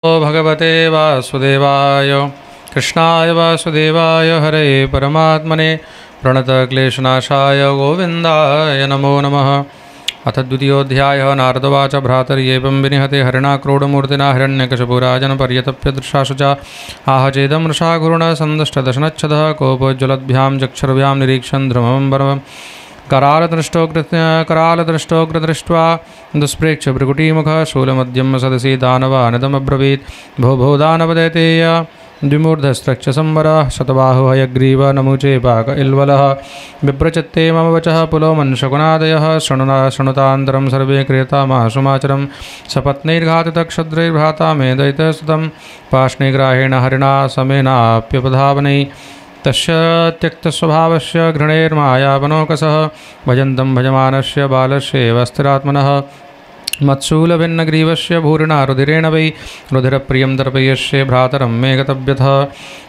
भगवते वासुदेवाय कृष्णाय वासुदेवाय हरे परमात्मने प्रणतक्लेशनाशाय गोविन्दाय नमो नमः। अथ द्वितीयोऽध्यायः। नारदवाच भ्रातर्येवं विनिहते हरिणा क्रोडमूर्तिना हिरण्यकशिपुराजनपर्यतप्य दृशाशु च आह चेदं वृषाघुरुणः सन्दष्टदशनच्छदः कोपोज्ज्वलद्भ्यां चक्षुर्भ्यां निरीक्षन् ध्रुवं वरवम् करालदृष्टोग्रदृष्ट्वा दुष्प्रेक्ष्य भृकुटीमुखः शूलमद्यं सदसि दानवानिदमब्रवीत् भो भो दानवदैतेय द्विमूर्धस्त्रक्ष संवरः शतबाहु हयग्रीव नमुचे पाक इल्वलः विप्रचित्ते मम वचः पुलोमन्शकुनादयः शृणुतान्तरं सर्वे क्रियतामाशुमाचरं सपत्नैर्घातितक्षद्रैर्भ्राता मे दयितस्तुतं पाष्णिग्राहेण हरिणा समेनाप्युपधावनै तस्य त्यक्तस्वभावस्य घृणैर्मायावनोकसः भजन्तं भजमानस्य बालस्यैव स्थिरात्मनः मत्शूलभिन्नग्रीवस्य भूरिणा रुधिरेण वै रुधिरप्रियं दर्पयस्य भ्रातरं मे गतव्यथः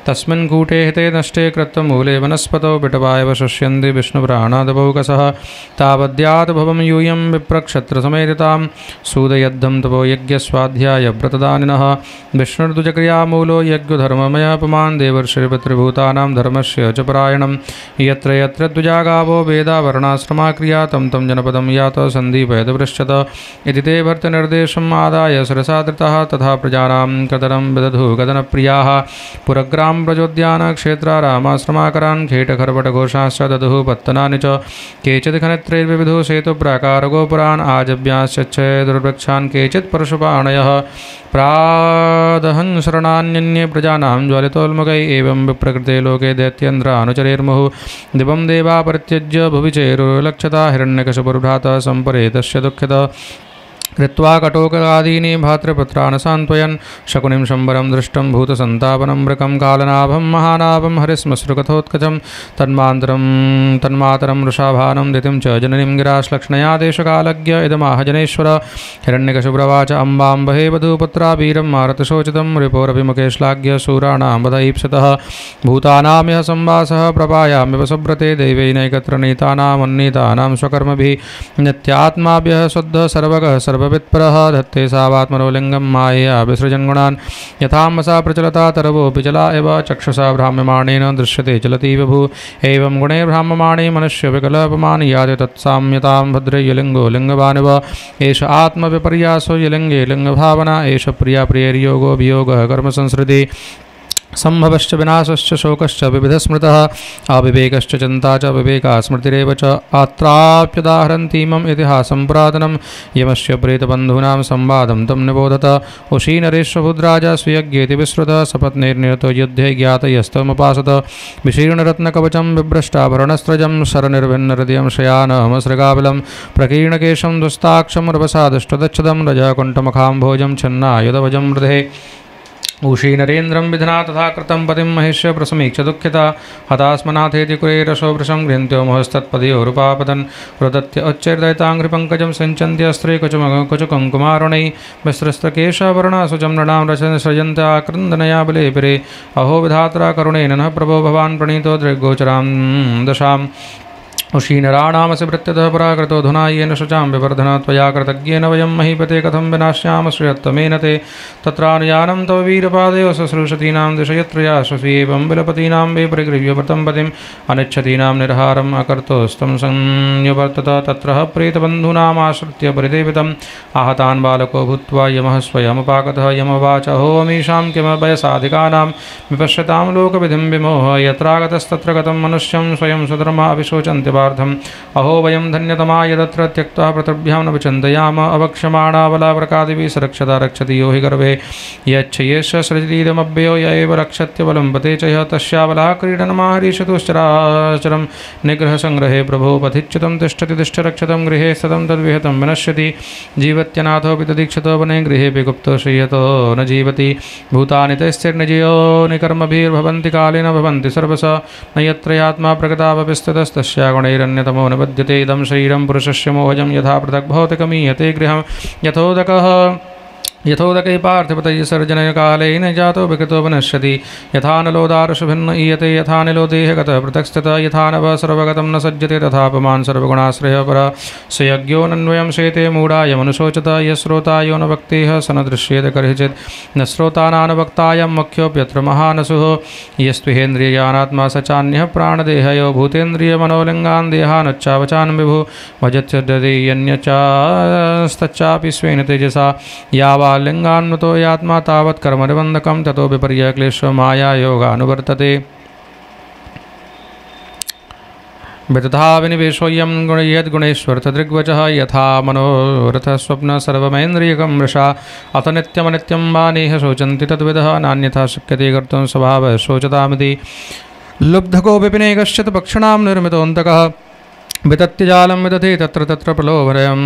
तस्मिन् कूटे हिते नष्टे कृत्तमूले वनस्पतौ पिटवाय वशस्यन्ति विष्णुप्राणादपौकसः तावद्यात् भवं यूयं विप्रक्षत्रसमेधितां सूदयद्धं तपो यज्ञस्वाध्यायव्रतदानिनः विष्णुर्दुजक्रियामूलो यज्ञधर्ममयः पुमान् देवर्षिपितृभूतानां धर्मस्य च परायणं यत्र यत्र द्विजागावो वेदावर्णाश्रमा क्रिया तं तं जनपदं यातः सन्दीपयदपृच्छत इति ते भर्तनिर्देशम् आदाय शिरसा धृतः तथा प्रजानां कदनं विदधु कदनप्रियाः पुरग्रां व्रजोद्यानक्षेत्रा रामाश्रमाकरान् खेटखर्पटघोषाश्च ददुः पत्तनानि च केचित् खनित्रैर्विविधो सेतुप्राकारगोपुरान् आजव्याश्च दुर्वृक्षान् केचित् परशुपाणयः प्रादहन् शरणान्यन्ये प्रजानां ज्वलितोल्मुखै एवं विप्रकृते लोके दैत्येन्द्रानुचरेर्मुहुः दिवं देवा परित्यज्य भुवि चेरुर्लक्षता हिरण्यकशिपुर्भ्रातः सम्परेतस्य दुःखितः कृत्वा कटोकादीनि भातृपुत्रान् सान्त्वयन् शकुनिं शम्बरं दृष्टं भूतसन्तापनं मृकं कालनाभं महानाभं हरिस्मश्रुकथोत्कचं तन्मातरं वृषाभानं दितिं च जननीं गिराश्लक्ष्णया देशकालज्ञ इदमाह जनेश्वर हिरण्यकशिपुरवाच अम्बाम्बहे वधूपुत्रा वीरं मारुतशोचितं रिपोरभिमुखे श्लाघ्य शूराणां वधईप्सितः भूतानामिह संवासः प्रपायामिव सुब्रते दैवैनैकत्र नीतानामन्नीतानां स्वकर्मभिः नित्यात्माभ्यः शुद्धः सर्वगः सर्ववित्परः धत्ते सावात्मनो लिङ्गं मायया विसृजन् गुणान् यथामसा प्रचलता तरवोऽपि जला एव चक्षुषा भ्राम्यमाणेन दृश्यते चलति विभु एवं गुणे भ्राम्यमाणे मनुष्यविकल्पमान् याति तत्साम्यतां भद्रयलिङ्गो लिङ्गवानिव एष आत्मविपर्यासो यलिङ्गे लिङ्गभावना एष प्रिया प्रियर्योगो वियोगः कर्मसंसृतिः सम्भवश्च विनाशश्च शोकश्च विविधस्मृतः अविवेकश्च चिन्ता च विवेका स्मृतिरेव च अत्राप्युदाहरन्तीमम् इतिहासं पुरातनं यमस्य प्रेतबन्धूनां संवादं तं निबोधत उशीनरेश्वभुद्राजा स्वीयज्ञेति विश्रुतः सपत्नैर्निरतो युद्धे ज्ञातयस्तमुपासत विशीर्णरत्नकवचं बिभ्रष्टाभरणस्त्रजं शरनिर्भिन्नहृदयं शयानमसृगाबलं प्रकीर्णकेशं दुस्ताक्षमुर्वसादुष्टदच्छदं रजकुण्ठमुखाम्भोजं छिन्नायुधवजं मृधे उशीनरेन्द्रं विधना तथा कृतं पतिं महिष्य प्रसमीक्ष्य दुःखिता हतास्मनाथेति कुरेरसो वृषं गृह्णन्त्यो मोहस्तत्पदयोरुपापतन् रुदत्य उच्चैर्दयिताङ्घ्रिपङ्कजं सिञ्चन्त्यस्त्रे कुचकुङ्कुमारुणैः विस्रस्तकेशावरुणासुचं नृणां सृजन्त्या क्रन्दनया बलेपिरे अहो विधात्रा करुणेन नः प्रभो भवान् प्रणीतो दृग्गोचरां दशाम् उशीनराणामसि प्रत्यतः पराकृतो धुना येन शुचां विवर्धन त्वया कृतज्ञेन वयं महीपते कथं विनाश्याम श्रियत्तमेन ते तत्रानुयानं तव वीरपादयो शुश्रूषतीनां दिशयत्र याश्वसि एवं विलपतीनां वे परिगृह्यव्रतं पतिम् अनिच्छतीनां निर्हारम् अकर्तोस्तं संयुवर्तत तत्र प्रेतबन्धूनामाश्रित्य परिदेवितम् आहतान् बालको भूत्वा यमः स्वयमुपागतः यमवाच अहोमीशां किमभयसाधिकानां विपश्यतां लोकविधिं विमोह यत्रागतस्तत्र गतं मनुष्यं स्वयं स्वधर्मा अविशोचन्ति अहो वयं धन्यतमा यदत्र त्यक्त्वा पृथिव्यां न विचिन्तयाम अवक्ष्यमाणाबलावृकादिभिः सुरक्षता रक्षति यो हि गर्भे यच्छयेष सृजतीदमव्ययो य एव रक्षत्यबलं पते च ह्यः तस्याबलः क्रीडनमाहरीषतुश्चराचरं निग्रहसङ्ग्रहे प्रभो पथिच्युतं तिष्ठति तिष्ठरक्षतं गृहे सतं तद्विहतं विनश्यति जीवत्यनाथोऽपि तदीक्षतो वने गृहेऽपि गुप्तो श्रीयतो न जीवति भूतानि तैश्चिर्निजयो निकर्मभिर्भवन्ति कालेन भवन्ति सर्वश न यत्र आत्मा प्रगतावपिस्ततस्तस्या गुणैरन्यतमो निबध्यते इदं शरीरं पुरुषस्य मोहजं यथा पृथक् भौतिकमीयते गृहं यथोदकः यथोदकै पार्थिवतैः सर्जनकालेन जातो विकृतो विनश्यति यथा नलोदारुषभिन्न ईयते यथा निलो देहगतः पृथक्स्थितः यथा नभः सर्वगतं न सज्जते तथा पुमान् सर्वगुणाश्रयः परः स यज्ञो नन्वयं शेते मूढाय मनुशोचतः यश्रोतायो न भक्तेः स न दृश्येत कर्हिचित् न श्रोतानानुवक्तायं मुख्योऽप्यत्र महानसुः यस्त्विहेन्द्रियाणात्मा स चान्यः प्राणदेहयो भूतेन्द्रियमनोलिङ्गान् देहानुच्चावचान् विभुः भजत्यद्यते यन्यचास्तच्चापि स्वेन तेजसा यावा लिंगान्वतो यात्मा तावत् कर्मनिबन्धकं ततो विपर्य क्लेशो माया योगानुवर्तते वितथा विनिवेशोऽयं यद्गुणेश्वरतदृग्वचः यथा मनोरथः स्वप्न सर्वमेन्द्रियकं मृषा अथ नित्यमनित्यं वा नेह शोचन्ति तद्विदः नान्यथा शक्यते कर्तुं स्वभावः शोचतामिति लुब्धको विपिने कश्चित् पक्षिणां निर्मितोऽन्तकः वितत्यजालं विदधे तत्र तत्र प्रलोभनयम्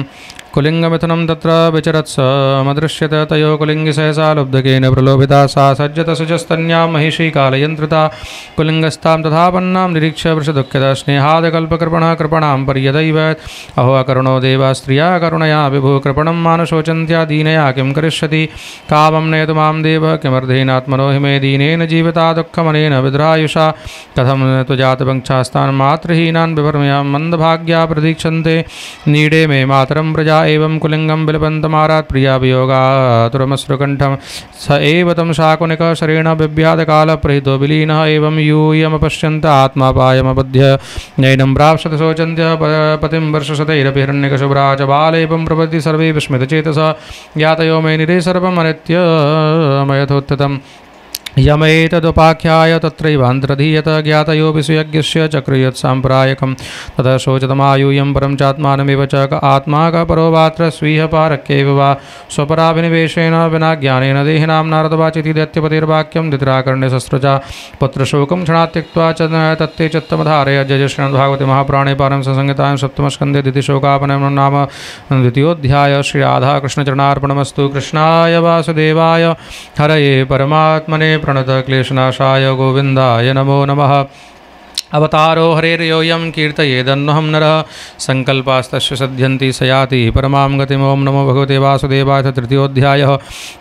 कुलिंगमिथुनं तत्र विचरत्स मदृश्यत तयो कुलिंगी सहसा लुब्धकेन प्रलोभिता सा सज्जत सुजस्तन्यां महिषी कालयन्त्रिता कुलिंगस्तां तथापन्नां निरीक्ष्य वृषदुःखिता स्नेहादकल्पकृपणः कृपणां पर्यदैवत् अहो अकरुणो देवा स्त्रिया करुणया विभुः कृपणं मानुशोचन्त्या दीनया किं करिष्यति कामं नयतु मां देवः किमर्धेनात्मनो हि मे दीनेन जीविता दुःखमनेन विद्रायुषा कथं तु जातवङ्क्षास्तान् मातृहीनान् विभर्म्यां मन्दभाग्या प्रतीक्षन्ते नीडे मे मातरं प्रजा एवं कुलिंगं बिलपन्तमारात् प्रिया वियोगातुरमश्रुकण्ठं स एव तं शाकुनिकः शरेण बिभ्यादकालप्रहितो विलीनः एवं यूयमपश्यन्त आत्मापायमबध्य नैनं प्राप्स्यत शोचन्त्यः पतिं वर्षशतैरपि हिरण्यकशुभ्रा च बालेपं प्रपद्य सर्वे विस्मितचेतसः ज्ञातयो मे निरे सर्वमनित्यमयथोत्थितम् यमैतदुपाख्याय तत्रैवान्तरधीयत ज्ञातयोऽपि सुयज्ञस्य चक्रुयत्साम्प्रायकं ततः शोचतमायूयं परं चात्मानमेव च आत्मा क परो वात्र स्वीह पारक्यैव वा स्वपराभिनिवेशेन विना ज्ञानेन देहिनां नारदवाचिति दैत्यपतिर्वाक्यं दित्राकर्ण्यशस्त्रजा पुत्रशोकं क्षणात् त्यक्त्वा च तत्ते चित्तमधारय जय श्रीमद्भागवते महापुराणे पारं संहितायां सप्तमस्कन्धे द्वितीयशोकापनयनं नाम द्वितीयोऽध्याय श्रीराधाकृष्णचरणार्पणमस्तु। कृष्णाय वासुदेवाय हरये परमात्मने प्रणतक्लेशनाशाय गोविन्दाय नमो नमः। अवतारो हरेर्योऽयं कीर्तयेदन्वहं नरः संकल्पास्तस्य सध्यन्ति स याति परमां गतिम्। ओं नमो भगवते वासुदेवाय। तृतीयोऽध्यायः।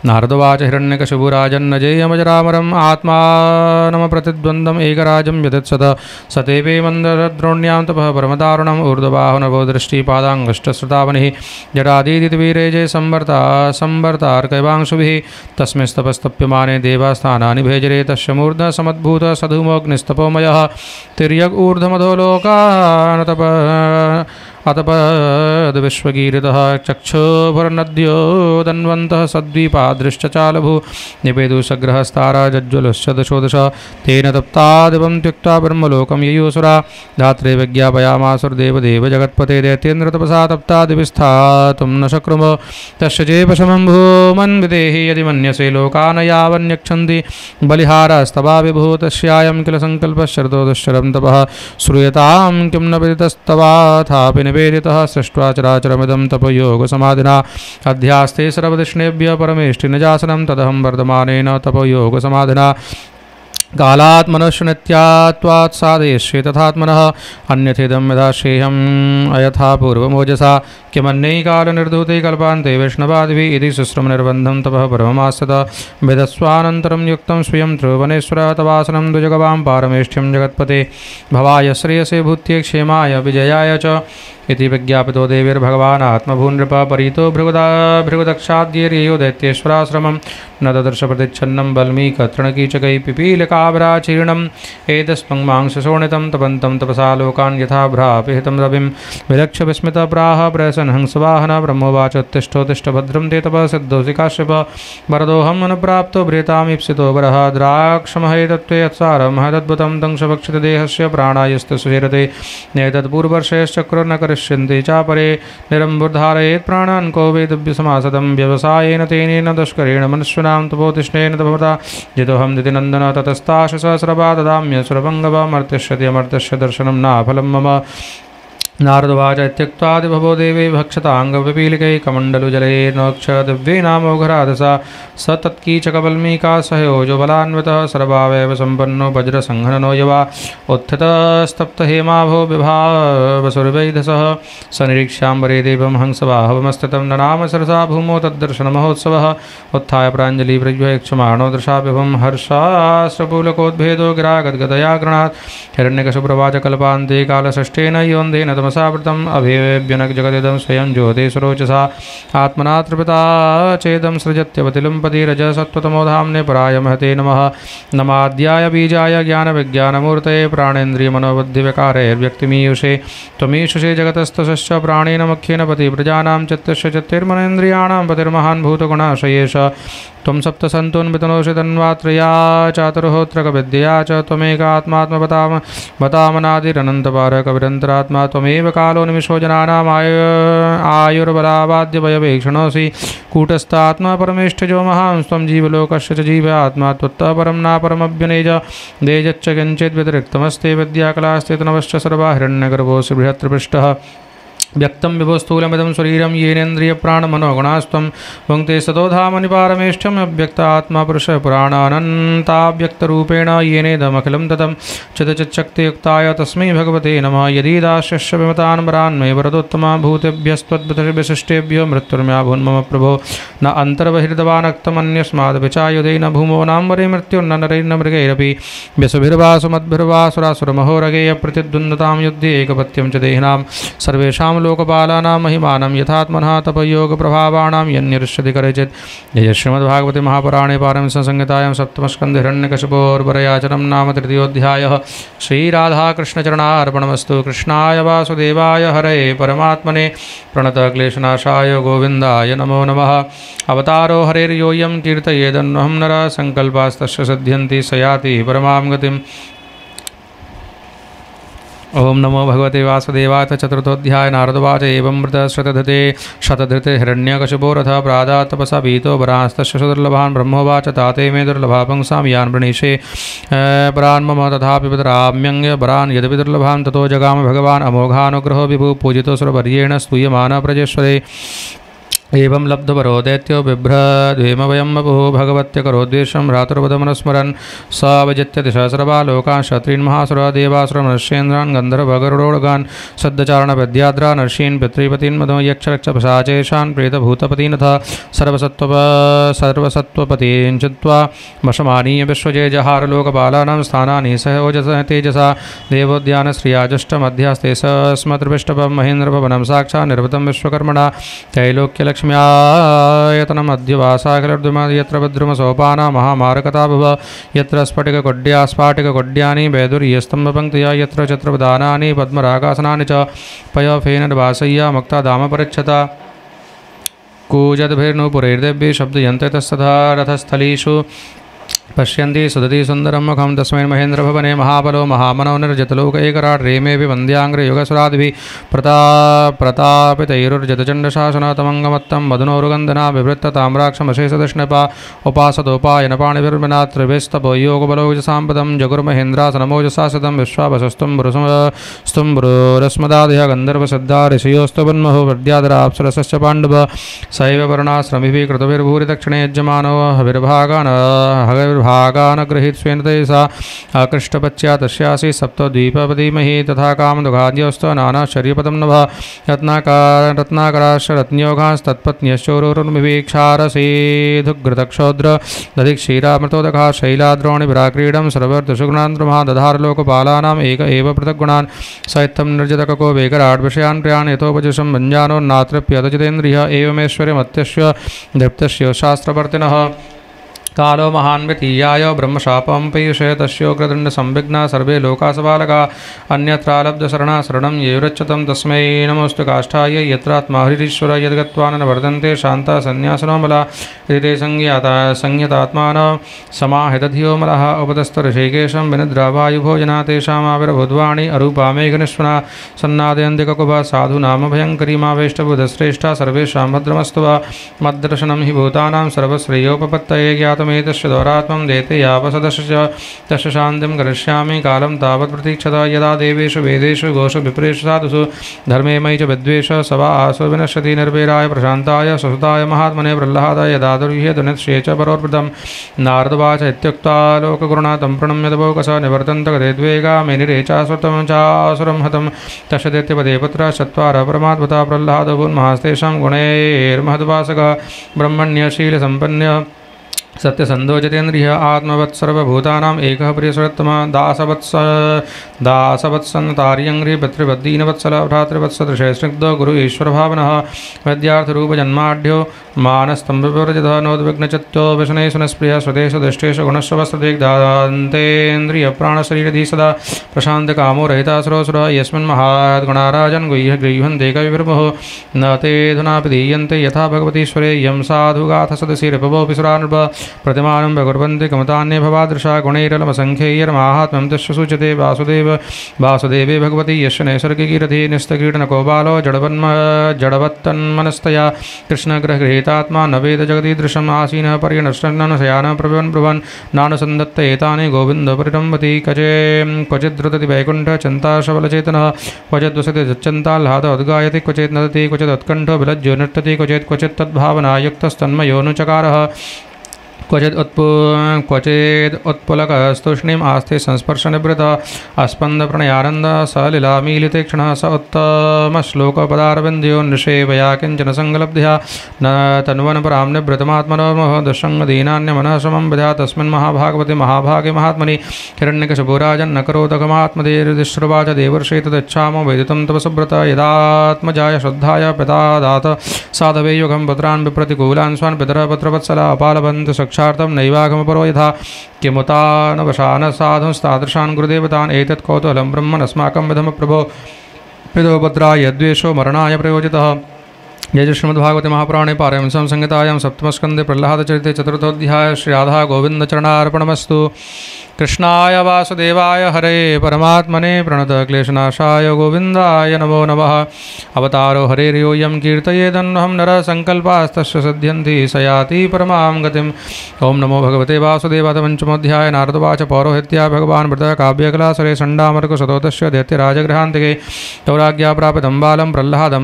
नारदोवाच हिरण्यकशिपुराजन्नजेयमजरामरम् आत्मानमप्रतिद्वन्द्वम् एकराजं यदत्सत स तेपे मन्दरद्रोण्यां तपः परमदारुणम् ऊर्ध्वबाहो नभो दृष्टिपादाङ्गुष्ठश्रुतावनिः जरादीदितवीरे जय संवर्तार्कैवांशुभिः तस्मिंस्तपस्तप्यमाने देवास्थानानि भेजरे तस्य मूर्धः समद्भूतः सधूमोऽग्निस्तपोमयः तिर्यग् ऊर्ध्वमधो लोकानतप अतपद विश्वगीरितः चक्षुभुर्नद्यो दन्वन्तः सद्वीपादृष्टचालभू निपेदुसग्रहस्तारा जज्ज्वलश्च दशोदश तेन तप्तादिवं त्यक्त्वा ब्रह्मलोकं ययुसुरा धात्रे विज्ञापयामासुर्देवदेव जगत्पते दैत्येन्द्रतपसा तप्तादिविस्थातुं न शक्रुम तस्य चेपशमं भूमन् विदेहि यदि मन्यसे लोकान् यावन्यक्षन्ति बलिहारस्तवा विभूः तस्यायं किल सङ्कल्पश्चरतो दुश्चरं तपः श्रूयतां किं न विदितस्तवाथापि निवेदितः सृष्ट्वा चराचरमिदं तपयोगसमाधिना अध्यास्ते सर्वदिष्णेभ्यः परमेष्टिनिजासनं तदहं वर्धमानेन तपयोगसमाधिना कालात् मनुष्यनित्यात्वात् साधयिष्ये तथात्मनः अन्यथेदं यथाश्रेयम् अयथा पूर्वमोजसा किमन्यैकालनिर्धूते कल्पान्ते वैष्णवादिभिः इति शुश्रुमनिर्बन्धं तपः परममास्तत विदस्वानन्तरं युक्तं स्वयं त्रिभुवनेश्वरः तवासनं द्विजगवां पारमेष्ठ्यं जगत्पते भवाय श्रेयसे भूत्ये क्षेमाय विजयाय च इति विज्ञापितो देवीर्भगवान् आत्मभूनृप परितो भृगुदक्षाद्येर्ययो दैत्येश्वराश्रमं न ददर्श प्रतिच्छन्नं वल्मीकतृणकीचकैः पिपीलिकाभराचीर्णम् एतस्मं मांसशोणितं तपन्तं तपसा लोकान् यथा भ्रापिहितं रविं विलक्ष्य विस्मितः प्राह प्रसन्हंसवाहन ब्रह्मोवाच उत्तिष्ठोत्तिष्ठ भद्रं ते तपः सिद्धोऽसि काश्यप वरदोऽहम् अनुप्राप्तो भ्रेतामीप्सितो वरः द्राक्षमहैतत्वे यत्सारं महदद्भुतं दंशभक्षित देहस्य प्राणायस्तु सुचेरते नेतत्पूर्वर्षयश्चक्रुर्न करिष्यन्ति चापरे निरम्बुर्धारयेत् प्राणान् को वेदव्यसमासदं व्यवसायेन तेनेन दुष्करेण मनुष्याणां तपोतिष्ठेन तपता जितोऽहं दितिनन्दन ततस्ताश सहस्रपा ददाम्यसुरभङ्गवमर्तिष्यति अमर्त्यस्य दर्शनं नाफलं मम नारदवाच इत्युक्त्वादिभवो देवे भक्षताङ्गपिपीलिकैकमण्डलुजलैर्नोक्ष दिव्येनामोघराधसा स तत्कीचकवल्मीका सहयोजो बलान्वितः सर्वावयव सम्पन्नो वज्रसङ्घननो यवा उत्थितस्तप्तहेमाभो विभावसुरवैधसः स निरीक्ष्याम्बरे देवं हंसवाहवमस्थितं ननाम सरसा भूमो तद्दर्शनमहोत्सवः उत्थाय प्राञ्जलिप्रज्वयक्षमाणो दृशाभिभं हर्षाश्रपूलकोद्भेदो गिरागद्गदया गृणात् हिरण्यकशुप्रवाच कल्पान्ते कालषष्ठेन योन्धेन तमसावृतम् अभेव्यनक जगदिदं स्वयं ज्योतिषरोचसा आत्मना तृप्ता चेदं सृजत्यवतिलं पति रजसत्त्वतमोधाम्ने पराय महते नमः नमाद्याय बीजाय ज्ञानविज्ञानमूर्तये प्राणेन्द्रियमनोबुद्धिविकारैर्व्यक्तिमीयुषे त्वमीशुषे जगतस्तस्य प्राणेन मुख्येन पति प्रजानां चित्तस्य चित्तिर्मनेन्द्रियाणां पतिर्महान् भूतगुणाशयेष त्वं सप्तसन्तोन्वितनोषि तन्वात्रया चातुर्होत्रकविद्यया च त्वमेकात्मात्मपतामनादिरनन्तपारकविरन्तरात्मा त्वमेव कालो निमिषो जनानाम् आयुर्बलावाद्यवयवेक्षणोऽसि कूटस्थात्मा परमेष्ठजो महां त्वं जीवलोकस्य च जीवात्मा त्वत्तः परं नापरमभ्यनेज देजच्च किञ्चित् व्यतिरिक्तमस्ते विद्याकलास्ते तनवश्च सर्वा हिरण्यगर्भोऽसि बृहत्त्रपृष्ठः व्यक्तं विभुस्थूलमिदं शरीरं येनेन्द्रियप्राणमनोगुणास्त्वं भुङ्क्ते सतोधामनिपारमेष्ठ्यम् अव्यक्तात्मा पुरुषः पुराणानन्ताव्यक्तरूपेण येनेदमखिलं ततं चिदचिच्छक्तियुक्ताय तस्मै भगवते नमः यदीदास्यस्य विमतान्वरान्मे वरदोत्तमा भूतेभ्यस्त्वद्विशिष्टेभ्यो मृत्युर्म्या भून्मम प्रभो न अन्तर्बहिर्दवानक्तमन्यस्मादपि न भूमो नाम्बरे मृत्युर्न नरैर्न मृगैरपि व्यसुभिर्वासुमद्भिर्वासुरासुरमहोरगेय प्रतिद्वन्द्वतां युद्धे एकपत्यं च देहिनां सर्वेषां लोकपालानां यथात्मनः तपयोगप्रभावाणां यन्निरुष्यति करचित् जय श्रीमद्भागवते महापुराणे पारमहंससंहितायां सप्तमस्कन्धे हिरण्यकशिपोर्वरयाचनं नाम तृतीयोऽध्यायः श्रीराधाकृष्णचरणार्पणमस्तु कृष्णाय वासुदेवाय हरये परमात्मने प्रणतक्लेशनाशाय गोविन्दाय नमो नमः अवतारो हरेर्योऽयं कीर्तयेदन्वहं नरः सङ्कल्पास्तस्य सिद्ध्यन्ति स याति परमां गतिम् ओम नमो भगवते वासुदेवाय चतुर्थोऽध्याय नारदवाच एवं मृतश्रतधृते शतधृते हिरण्यकशिपोरथ प्रादात्तपसा भीतो वरांस्तस्य सुदुर्लभान् ब्रह्मोवाच ताते मे दुर्लभा पुंसां यान् वृणीषे परान् मम तथापि पितराम्यङ्ग वरान् यद्यपि दुर्लभान् ततो जगाम भगवान् अमोघानुग्रहो विभु पूजितो सुरवर्येण स्तूयमानः प्रजेश्वरे एवं लब्धवरो दैत्यो बिभ्रद्वेम वयं वपुः भगवत्यकरोद्वेषं भ्रातृपदमनुस्मरन् स विजित्यति सहस्रवा लोकान् क्षत्रीन् महासुरा देवासुरमनुष्येन्द्रान् गन्धर्वगरुडोगान् सद्दचारणविद्याद्रा नर्षीन् पितृपतीन् मदो यक्षरक्षपशाचेशान् प्रेतभूतपतीनथ सर्वसत्त्वपतीन् चित्वा वशमानीय विश्वजय जहारलोकपालानां स्थानानि सहोजसः तेजसा देवोद्यानश्रियाजष्टमध्यास्ते स्मतृपिष्टपं महेन्द्रभवनं साक्षात् निर्वृतं विश्वकर्मणा त्रैलोक्यलक्ष्म्यायतनमध्यवासाखिलर्दुमा यत्र भद्रुमसोपाना महामारकता भुव यत्र स्फटिककोड्यानि वैदुर्यस्तम्भपङ्क्तया यत्र छत्रपदानानि पद्मरागासनानि च पयफेनर्वासय्या मुक्ताधामपरिच्छता कूजद्भिर्नूपुरैर्देव्ये शब्दयन्ते तस्तथा रथस्थलीषु पश्यन्ति सुदति सुन्दरं मुखं तस्मै महेन्द्रभवने महाबलो महामनो निर्जतलोक एकराट् रेमेऽपि वन्द्याङ्ग्रयुगसुरादिभिः प्रतापितैरुर्जतचण्डशासनतमङ्गमत्तं मधुनोरुगन्धना बिभृत्तताम्राक्षमशेषदृष्णपा उपासदोपायनपाणिभिर्मिना त्रिभिस्तपो योगबलौजसाम्पदं जगुर्महेन्द्रासनमोजसा सतं विश्वावसस्तुम्बुरस्मदादयः गन्धर्वसिद्धा ऋषयोस्तु बन्महो विद्याधराप्सरसश्च पाण्डव सैव वर्णाश्रमिभिः कृतभिर्भूरिदक्षिणे यज्यमानो हविर्भागानगृहीत स्वेन तेसा आकृष्टपच्या तस्यासि सप्तद्वीपपतिमहि तथा कामदुघाद्योस्त नानाश्चर्यपदं नभः रत्नाकराश्च रत्न्योघास्तत्पत्न्यश्चोरुर्मिवीक्षारसेधुघृतक्षोद्र दधिक्षीरामृतोदघा शैलाद्रोणिभिराक्रीडं सर्वर्धुषुगुणान् द्रमादधारलोकपालानाम् एक एव पृथग्गुणान् स इत्थं निर्जितकको वेकराट् विषयान् प्रियान् यथोपजुषं भञ्जानो नातृप्यतजितेन्द्रियः एवमेश्वर्यमत्यस्य दृप्तस्य शास्त्रवर्तिनः कालो महान् व्यतीयाय ब्रह्मशापं पीयूषे तस्योग्रदण्डसंविघ्ना सर्वे लोकासबालका अन्यत्रालब्धशरणा शरणं येरुच्यतं तस्मै नमोऽस्तु काष्ठाय यत्रात्मा हरिरीश्वर यद्गत्वा न वर्धन्ते शान्ता सन्न्यासनोमला हृदे संयतात्मानः समाहितधियो मलः उपतस्तऋषिकेशं विनिद्रावायुभोजना तेषामाविर्भुद्वाणी अरूपामेघनिष्वना सन्नादयन्तिककुभा साधु नाम भयङ्करीमावेष्टबुधश्रेष्ठा सर्वेषां भद्रमस्तु वा मद्दर्शनं हि भूतानां सर्वश्रेयोपपत्तये ज्ञात जातमेतस्य दौरात्मं देते यावसदस्य तस्य शान्तिं करिष्यामि कालं तावत् प्रतीक्षत यदा देवेषु वेदेषु गोषु विप्रेषु साधुषु धर्मे मयि च विद्वेष सवा आसो विनश्यति निर्भीराय प्रशान्ताय सुसुताय महात्मने प्रह्लादाय यदा दुर्ह्येतुनिश्ये च परोर्वृतं नारदवाच इत्युक्त्वा लोकगुरुणा तं प्रणम्य तपोकस निवर्तन्त गदेद्वेगा मेनिरे चासुरं चासुरं हतं तस्य दैत्यपदे पुत्रः चत्वारः परमाद्भुता प्रह्लादभून्महास्तेषां गुणैर्महद्वासकः ब्रह्मण्यशीलसम्पन्नः सत्यसन्दोजितेन्द्रिय आत्मवत् सर्वभूतानाम् एकः प्रियसरोत्तमः दासवत्सन्तार्यङ्घ्रि पितृवद्दीनवत्सल भ्रातृवत्सदृशे स्निग्धो गुरु ईश्वरभावनः वैद्यार्थरूपजन्माढ्यो मानस्तम्भविवर्जितः नोद्विघ्नचित्तो व्यसने सुनस्प्रियः स्वदेश दृष्टेषु गुणस्वस्त्रदिग्धान्तेन्द्रियप्राणशरीरधी सदा प्रशान्तकामो रहितासुरोऽसुरः यस्मिन् महाद्गुणाराजन् गुह्य गृह्यन्ते कविर्मुः न ते धुनापि दीयन्ते यथा भगवतीश्वरे यं साधुगाथ सदसि रिपवोऽपि सुरानृप प्रतिमानं भकुर्वन्ति कमतान्ये भवादृशा गुणैरलमसङ्ख्यैर्माहात्म्यं तस्य सूच्यते वासुदेवे भगवती यस्य नैसर्गिकीरथे निस्तक्रीडनको बालो जडवत्तन्मनस्तया कृष्णग्रहगृहीतात्मा न वेद जगदीदृशम् आसीनः पर्यनश्नन् शयानः प्रभवन् ब्रुवन् नानुसन्दत्त एतानि गोविन्दपरिरम्भति क्वचिद्रुदति वैकुण्ठः चिन्ताशबलचेतनः क्वचिद्वसति दुश्चिन्ताह्लाद उद्गायति क्वचित् नदति क्वचिदुत्कण्ठो विलज्यो नृत्यति क्वचित् तद्भावनायुक्तस्तन्मयोऽनुचकारः क्वचिदुत्पुलकस्तूष्णीम् आस्ते संस्पर्शनिवृत अस्पन्दप्रणयानन्द स लीलामीलिते क्षणः स उत्तमश्लोकपदारविन्द्यो नृषेवया किञ्चन सङ्गलब्ध्या न तन्वन् परां निवृतमात्मनो मोह दुःसङ्गदीनान्यमनः समं विधा तस्मिन् महाभागवते महाभागे महात्मनि हिरण्यकशिपुराजन्न करोदकमात्मदेर्युधिष्ठिर्वाच देवर्षि तदिच्छामो वेदितुं तव सुब्रत यदात्मजाय श्रद्धाय पिता दात साधवे युगं पुत्रान् विप्रतिकूलान् स्वान् पितरः पुत्रवत्सला अपालवन्तु साक्षार्थं नैवागमपरो यथा किमुतानवशान् साधुंस्तादृशान् गुरुदेवतान् एतत् कौतूहलं ब्रह्मन् विधम प्रभो पितोपत्राय द्वेषो मरणाय प्रयोजितः। जय श्रीमद्भागवते महापुराणे पारमहंस्यां संहितायां सप्तमस्कन्धे प्रह्लादचरिते चतुर्थोऽध्याय श्रीराधा गोविन्दचरणार्पणमस्तु। कृष्णाय वासुदेवाय हरे परमात्मने प्रणतक्लेशनाशाय गोविन्दाय नमो नमः। अवतारो हरेर्योऽयं कीर्तयेदन्वहं नरः सङ्कल्पास्तस्य सिद्ध्यन्ति स याति परमां गतिम्। ओं नमो भगवते वासुदेवाय। पञ्चमोऽध्याय नारदवाच पौरोहित्या भगवान् वृतः काव्यकलासरे षण्डामर्कशतोदस्य दैत्यराजगृहान्तिके तौराज्ञा प्रापितं बालं प्रह्लादं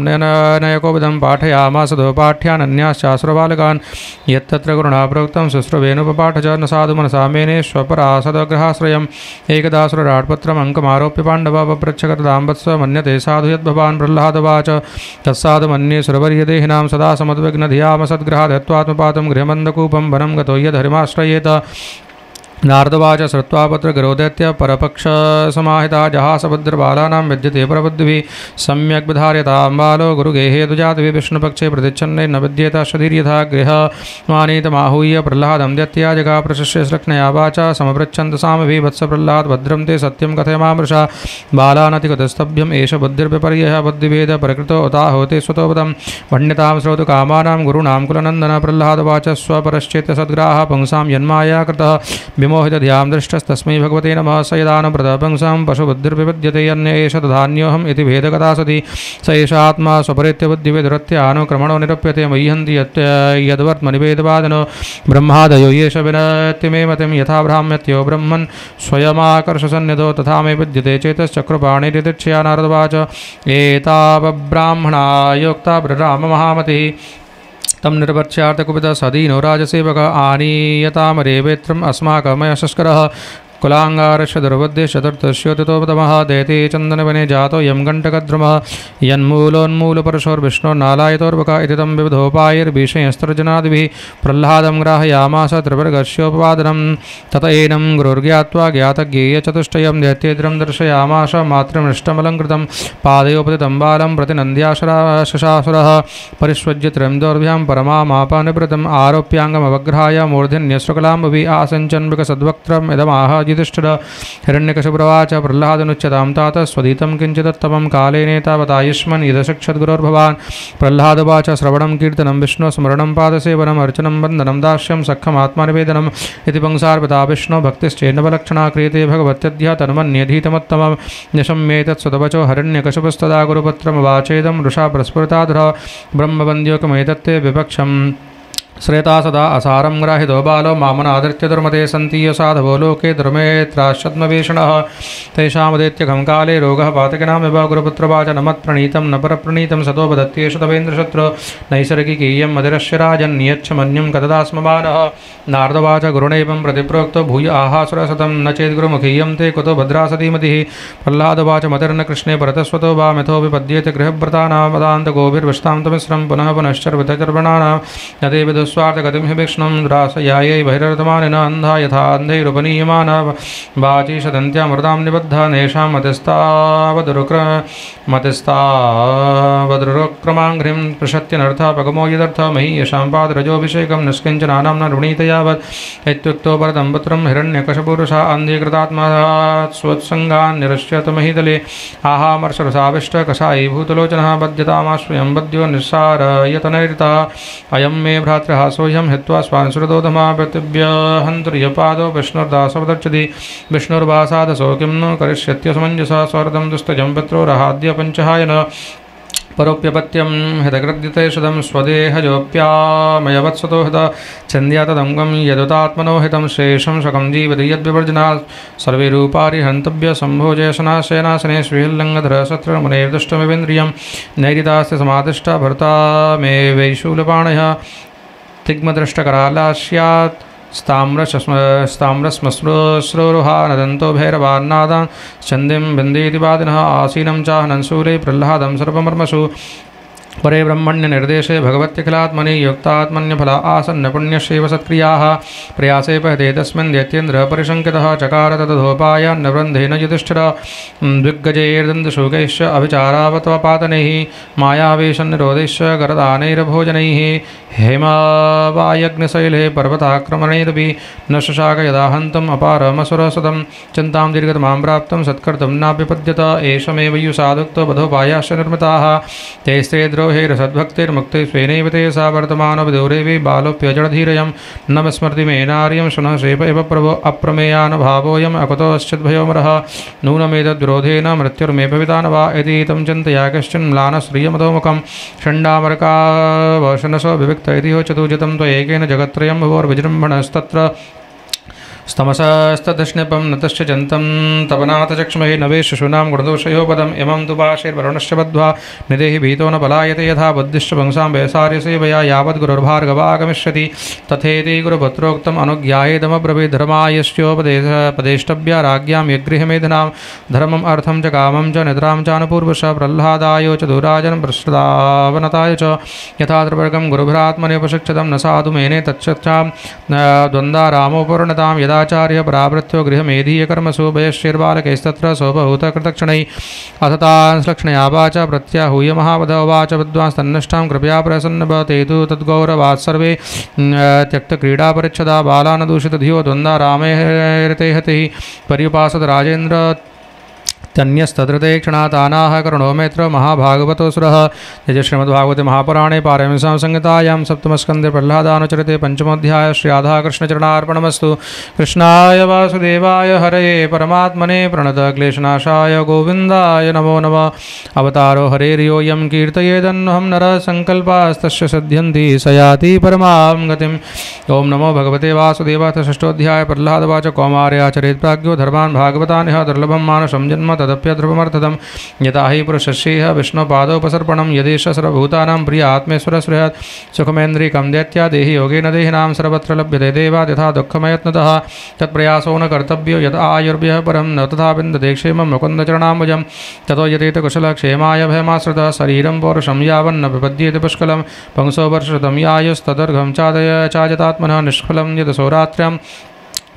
नयकोविदं पाठयामास पाठ्यानन्याश्चासुरबालकान् यत्तत्र गुरुणा प्रोक्तं शुश्रुवेणुपपाठ च न साधु मनसा मेने स्वपरासदग्रहाश्रयम् एकदासुरराट्पत्रम् अङ्कमारोप्य पाण्डवा पप्रच्छकर्ताम्बत्स्व मन्यते साधु यद्भवान् प्रह्लादवाच तत्साधु मन्ये सुरवर्यदेहिनां सदा समुद्विग्नधियामसद्ग्रहात् हत्वात्मपातं गृहमन्दकूपं वनं गतो यद्धरिमाश्रयेत। नारदवाच श्रुत्वा पत्रगरोदैत्य परपक्षसमाहिता जहासभद्रबालानां विद्यते परबुद्धिभिः सम्यक् विधार्यतां बालो गुरुगेहे दुजातभिः विष्णुपक्षे प्रतिच्छन्ने न विद्येत शरीर्यथा गृहमानीतमाहूय प्रह्लादं दैत्या जगाप्रशिष्य श्लक्ष्णया वाचा समपृच्छन्त सामभिः वत्स प्रह्लाद भद्रं ते सत्यं कथयामामृषा बालानतिगतस्तभ्यम् एष बुद्धिर्विपर्ययः बुद्धिभेद प्रकृतो उताहोते स्वतोपदं भण्यतां श्रोतु कामानां गुरूणां कुलनन्दन। प्रह्लादवाच स्वपरश्चेत्य सद्ग्राह पुंसां यन्माया कृतः विमोहितधियां दृष्टस्तस्मै भगवते नमः। स यदानुप्रतपुंसां पशुबुद्धिर्विपद्यते अन्य एष तधान्योऽहम् इति भेदगता सति स एष आत्मा स्वपरित्यबुद्धिविदुरत्यानुक्रमणो निरुप्यते मह्यन्ति यद्वर्त्मनिवेदवादनो ब्रह्मादयो येष विनत्ति मे मतिं यथा भ्राम्यत्यो ब्रह्मन् स्वयमाकर्षसन्निधो तथा मे विद्यते चेतश्चक्रपाणिरितिच्छया। नारदवाच एतावब्राह्मणा योक्ता ब्रराम महामतिः तम निर्वर्च्यार्थकुपितः सदीनो राजसेवक आनीयतामरेवेत्रम् अस्माकमयशस्करः कुलांगारस्य दुर्बुद्धे चतुर्थस्योतितोपतमः दैते चन्दनवने जातो यं घण्टकद्रुमः यन्मूलोन्मूलपरशोर्विष्णोर्नालायतोर्वक इति तं विविधोपायैर्भीषयस्तर्जनादिभिः प्रह्लादं ग्राहयामास त्रिवर्गस्योपवादनं तत एनं गुरुर्ज्ञात्वा ज्ञातज्ञेयचतुष्टयं दैत्येन्द्रं दर्शयामास मातृमृष्टमलङ्कृतं पादयोपतितं बालं प्रतिनन्द्याशशासुरः परिष्वज्य त्रिं दौर्भ्यां परमामापानिवृतम् आरोप्याङ्गमवग्रहाय मूर्धन्यश्रुकलाम्बुभिः आसञ्चन्विकसद्वक्त्रम् इदमाह युधिष्ठिर। हिरण्यकशिपुरवाच प्रह्लादनुच्यतां तात स्वदीतं किञ्चिदुत्तमं कालेनेतावतायुष्मन् यदशिक्षद्गुरोर्भवान्। प्रह्लादवाच श्रवणं कीर्तनं विष्णुस्मरणं पादसेवनम् अर्चनं वन्दनं दास्यं सख्यमात्मनिवेदनम् इति पुंसार्पिता विष्णो भक्तिश्चेन्नवलक्षणा क्रियते भगवत्यद्य तन्मन्यधीतमत्तमं निशम्येतत्सुतवचो हिरण्यकशिपुस्तदा गुरुपुत्रमवाचेदं रुषा प्रस्फुरताधुरा ब्रह्मवन्द्योकमेतत्ते विपक्षम् श्रेता सदा असारं ग्राहितो बालो मामनादृत्य दुर्मते सन्ति साधवो लोके दुर्मेत्राश्चद्मवेषणः तेषामुदेत्यघं काले रोगः पातकिनामिव गुरुपुत्रवाच न मत्प्रणीतं न परप्रणीतं सतो वदत्येष तवेन्द्रशत्रु नैसर्गिकीयं मदिरस्य राजन्नियच्छ मन्युं कतदा स्ममानः नारदवाच गुरुणैवं प्रतिप्रोक्तो भूय आहासुरसतं न चेद्गुरुमुखीयं ते कुतो भद्रासतीमतिः प्रह्लादवाच मतिर्न कृष्णे भरतस्वतो वा मिथो विपद्येते गृहव्रतानामदान्तगोभिर्वशतां तमिस्रं पुनः पुनश्चर्वितचर्वणानां न ते विदुस्वार्थगतिं हि विष्णुं द्रासयायै बहिरर्थमानिन अन्धा यथा अन्धैरुपनीयमान वाची सदन्त्यामृतां निबद्धा नेषां मतिस्तावदुरुक्रमाङ्घ्रिं प्रशत्यनर्थापगमो यदर्थ मही येषां पादरजोऽभिषेकं निष्किञ्चनानां न ऋणीत यावत् इत्युक्तो वरदं पुत्रं हिरण्यकशपुरुषा अन्धीकृतात्मा स्वत्सङ्गान् निरश्यत महीतले आहामर्षरसाविष्टकषायी भूतलोचनः बध्यतामाश्वयं बद्यो निस्सारयतनैर्तः अयं मे भ्रातृः सोऽयं हित्वा स्वांसुरदोधमा प्रतिव्यहन्तुर्यपादो विष्णुर्दासवदर्चति विष्णुर्वासादसो किं नु करिष्यत्यसमञ्जसा स्वरदं दुस्तजं पित्रोरहाद्य पञ्चहायन परोप्यपत्यं हितकृद्यते शुदं स्वदेहजोऽप्यामयवत्सतो हित छन्द्यातदङ्गं यदुतात्मनो हितं शेषं शकं जीवति यद्विवर्जनात् सर्वे रूपारि हन्तव्य सम्भोजयशनाशयनाशने श्रीहल्लङ्गधरशत्रुमुनेर्दुष्टमिवेन्द्रियं नैरितास्य समादिष्टा भर्ता मे वैशूलपाणयः तिग्मदृष्टकरालास्यात् स्ताम्रश्मश्रुरुहा नदन्तो भैरवान्नादान् चन्दिं बिन्दीति वादिनः आसीनं चाहनं शूले प्रह्लादं सर्वमर्मसु परे ब्रह्मण्य निर्देशे भगवत्यखिलात्मनि युक्तात्मन्यफला आसन्न पुण्यशैव सत्क्रियाः प्रयासे पहते तस्मिन् दैत्येन्द्रः परिशङ्कितः चकार तदधोपायान्न वृन्धेन युधिष्ठिर द्विग्गजैर्दन्तशूकैश्च अभिचारावत्वपातनैः मायावेशन्निरोधैश्च गरदानैर्भोजनैः हेमावायग्निशैले पर्वताक्रमणैरपि न शशाक यदा हन्तम् अपारमसुरसतं चिन्तां दीर्घतमां प्राप्तं सत्कर्तुं नाभ्यपद्यत एष मे वयुषादुक्तो वधोपायाश्च निर्मिताः ते द्रोहैरसद्भक्तिर्मुक्ते स्वेनैव ते सा वर्तमानविदूरेवि बालोऽप्यजडधीरयं न विस्मृति मे नार्यं शुनः शेप एव प्रभो अप्रमेयानुभावोऽयम् अकुतोश्चिद्भयोमरः नूनमेतद्विरोधेन मृत्युर्मे भविता न वा इति तं चिन्तया कश्चिन्म्लानश्रियमधोमुखं षण्डामरकावशनसो विविक्त इति होचतुजितं त्वयैकेन जगत्त्रयं भुवोर्विजृम्भणस्तत्र स्तमसस्तदश्निपं नतश्च जन्तं तपनाथचक्ष्महे नवेशूनां गुणदोषयोपदम् इमं तु पाशैर्वरुणश्च बद्ध्वा निदेहि भीतो न पलायते यथा बुद्धिश्च पुंसां वैसार्यसेवया यावद्गुरुर्भार्गवागमिष्यति तथेति गुरुपुत्रोक्तम् अनुज्ञायेदमब्रवीद्धर्मायश्चोपदेष्टव्या राज्ञां यगृहमेधिनां धर्मम् अर्थं च कामं च निद्रां चानुपूर्वश प्रह्लादाय च दुराजनं प्रश्रदावनताय च यथा त्रिवर्गं गुरुभ्रात्मनेपशिक्षितं न साधु मेने तच्छां द्वन्द्वारामोपूर्णतां यदाचार्य परावृत्यो गृहमेधीयकर्मसु भयश्चैर्बालकैस्तत्र सोपहूतकृतक्षणैः अथ तांश्लक्ष्णया वाच प्रत्याहूय महावधवाच विद्वांस्तन्निष्ठां कृपया प्रसन्नभ ते तु तद्गौरवात् सर्वे त्यक्तक्रीडापरिच्छदा बालानदूषितधियो द्वन्द्वारामैर्ते हतिः पर्युपासत राजेन्द्र तन्यस्तदृते क्षणातानाः करुणो मेत्र महाभागवतोऽसुरः जय श्रीमद्भागवते महापुराणे पारमीसां संहितायां सप्तमस्कन्धे प्रह्लादानुचरिते पंचमोऽध्यायः श्रीराधाकृष्णचरणार्पणमस्तु। कृष्णाय वासुदेवाय हरये परमात्मने प्रणतक्लेशनाशाय गोविन्दाय नमो नमः। अवतारो हरेर्योऽयं कीर्तयेदन्नहं नरः संकल्पास्तस्य सिद्ध्यन्ति स याति परमां गतिम्। ओं नमो भगवते वासुदेवाय। षष्ठोऽध्याय प्रह्लादवाच कौमार्याचरेत् प्राज्ञो धर्मान् भागवतान् ह्यः दुर्लभं मानुषं जन्म तदप्यध्रुवमर्थदं यथा हि पुरुषस्येह विष्णुपादोपसर्पणं यदेष सर्वभूतानां प्रिय आत्मेश्वरसृहत् सुखमेन्द्रिकं दैत्या देहि योगेन देहिनां सर्वत्र लभ्यते देवात् यथा दुःखमयत्नतः तत्प्रयासो न कर्तव्यो यत् आयुर्भ्यः परं न तथा विन्दते क्षेमं मुकुन्दचरणाम्बुजं ततो यतेत कुशलक्षेमाय भयमाश्रितः शरीरं पौरुषं यावन्न विपद्येते पुष्कलं पंसो वर्षशतं यायुस्तदर्घं चाजतात्मनः निष्फलं यदसोरात्र्यां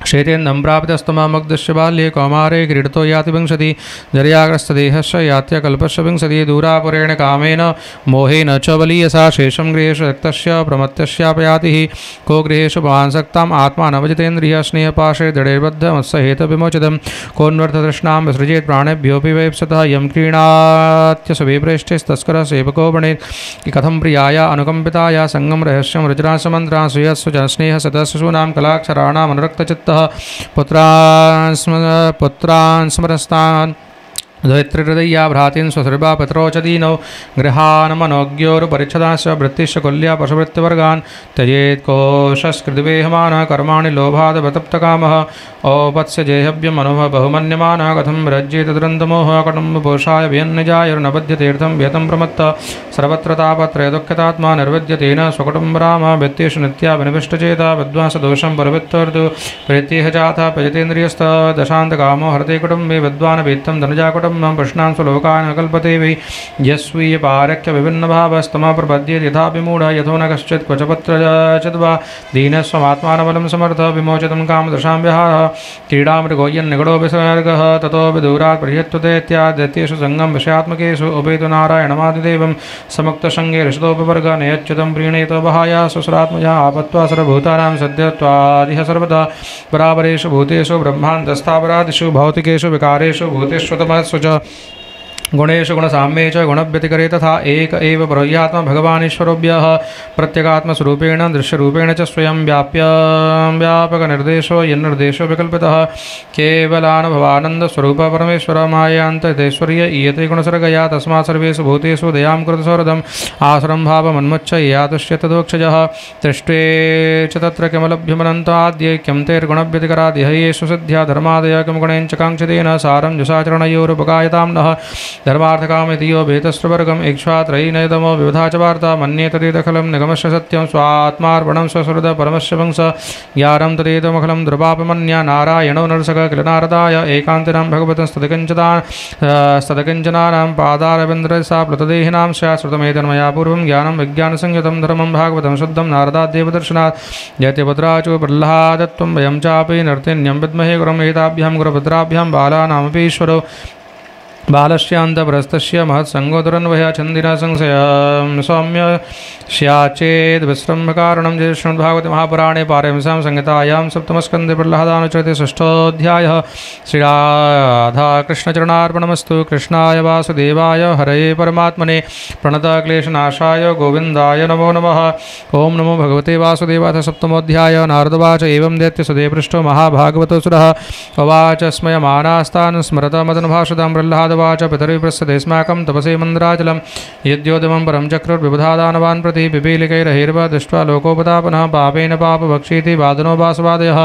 क्षेतेन्दं प्राप्तस्तमामग्धस्य बाल्ये कौमारे क्रीडतो याति विंशति जर्याग्रस्तदेहस्य यात्यकल्पस्य विंशति दूरापुरेण कामेन मोहेन च बलीयसा शेषं गृहेषु रक्तस्य प्रमत्तस्यापयातिः को गृहेषु भवान्सक्ताम् आत्मानवजितेन्द्रियः स्नेहपाशे दृढैर्बद्धमत्सहेतविमोचितं कोऽन्वर्थतृष्णां विसृजेत् प्राणेभ्योऽपि वैप्सतः यं क्रीणात्यसुविप्रेष्ठैस्तस्करः सेवको वणेत् कथं प्रियाय अनुकम्पिताय सङ्गं रहस्यं रुचिरासमन्त्रां श्रियस्सु जनस्नेहसदस्सूनां कलाक्षराणाम् अनुरक्तचित्तः पुत्रान् स्मरस्तान् द्वैत्रिहृदया भ्रातीन् स्वसर्वा पितरो च दीनौ गृहान्मनोज्ञोरुपरिच्छदाश्च वृत्तिश्च कुल्या पशुवृत्तिवर्गान् त्यजेत् कोशस्कृतिवेहमानः कर्माणि लोभादवतप्तकामः औपत्स्य जेहव्यमनुभव बहुमन्यमानः कथं विरज्येत दुरन्तमोहः कटुम्बपोषाय व्यन्नजायुर्नबध्यतीर्थं व्यतं प्रमत्त सर्वत्र तापत्रयदुःखितात्मा निर्विद्यतेन स्वकुटुम्बरामः व्यक्तेषु नित्याभिनिविष्टचेता विद्वांसदोषं परवित्तर्तु प्रीत्येह जातः पजतेन्द्रियस्तदशान्तकामो हरते कुटुम्बे विद्वान् वेत्तं धनुजाकुटुम्बं प्रश्नान् स्वलोकान् कल्पते वै यस्वीयपारक्य विभिन्नभावस्तमः प्रपद्येत् यथा विमूढः यथो न कश्चित् क्वचपत्र चिद्वा दीनस्वमात्मानबलं समर्थ विमोचितं कामदशां विहारः क्रीडामृगो यन्निगडो विसर्गः ततो विदूरात् परिहत्वते इत्याद्यत्येषु सङ्गं विषयात्मकेषु उपेतु नारायणमादिदेवं समुक्तसङ्गे ऋषतोपवर्गः नयच्युतं प्रीणेतो वहाय सुसुरात्मजा आपत्त्वा सर्वभूतानां सद्यत्वादिह सर्वदा बराबरेषु भूतेषु ब्रह्मान्तस्थावरादिषु भौतिकेषु विकारेषु भूतेष्वतमस्व च गुणेषु गुणसाम्ये च गुणव्यतिकरे तथा एक एव परह्यात्मा भगवान् ईश्वरोऽव्ययः प्रत्यगात्मस्वरूपेण दृश्यरूपेण च स्वयं व्यापकनिर्देशो यन्निर्देशो विकल्पितः केवलानुभवानन्दस्वरूप परमेश्वरमायान्तैश्वर्य ईयते गुणसर्गया तस्मात् सर्वेषु भूतेषु दयां कृत सौहृदम् आसुरं भावमन्मुच्य यातुष्य तदोक्षजः दृष्टे च तत्र किमलभ्यमनन्ताद्यैक्यं तैर्गुणव्यतिकरादिहयेषु सिद्ध्या धर्मादय किं गुणेन च काङ्क्षितेन सारं जुषाचरणयोरुपकायतां नः धर्मार्थकामितियो भेतस्वर्गम् इक्ष्वात्रयीनयतमो विविधा च वार्ता मन्ये तदेदखलं निगमस्य सत्यं स्वात्मार्पणं स्वसुहृद परमस्य वंश ज्ञानं तदेदमखलं द्रुपापमन्या नारायणो नरसक किल नारदाय एकान्तिनां भगवतं स्तदकिञ्चनानां पादारविन्द्रसा प्लुतदेहिनां स्यात्श्रुतमेतन्मया पूर्वं ज्ञानं विज्ञानसंयुतं धर्मं भागवतं शुद्धं नारदाद्देवदर्शनात् जयत्यभद्राचो प्रह्लादत्वं वयं चापि नर्तिन्यं विद्महे गुरुं एताभ्यां गुरुभद्राभ्यां बालानामपि ईश्वरो बालस्यान्तप्रस्थस्य महत्सङ्गोदरन्वया छन्दिना संशयं सौम्य स्याचेद् विश्रम्भकारणं जय श्रीमद्भागवते महापुराणे पारमहंस्यां संहितायां सप्तमस्कन्धे प्रह्लादानुचरिते षष्ठोऽध्यायः श्रीराधाकृष्णचरणार्पणमस्तु कृष्णाय वासुदेवाय हरये परमात्मने प्रणतक्लेशनाशाय गोविन्दाय नमो नमः ॐ नमो भगवते वासुदेवाय सप्तमोऽध्याय नारदवाच एवं दैत्यसुदेपृष्ठो महाभागवतोऽसुरः उवाच स्मयमानास्तान् स्मरतमदनुभाषतां प्रह्लादवाच पितरिप्रस्थदेस्माकं तपसे मन्द्राचलं यद्योदमं परं चक्रुर्विबुधादानवान् प्रति पिपीलिकैरहिर्वा दृष्ट्वा लोकोपतापनः पापेन पापभक्षीति वादनो वासवादयः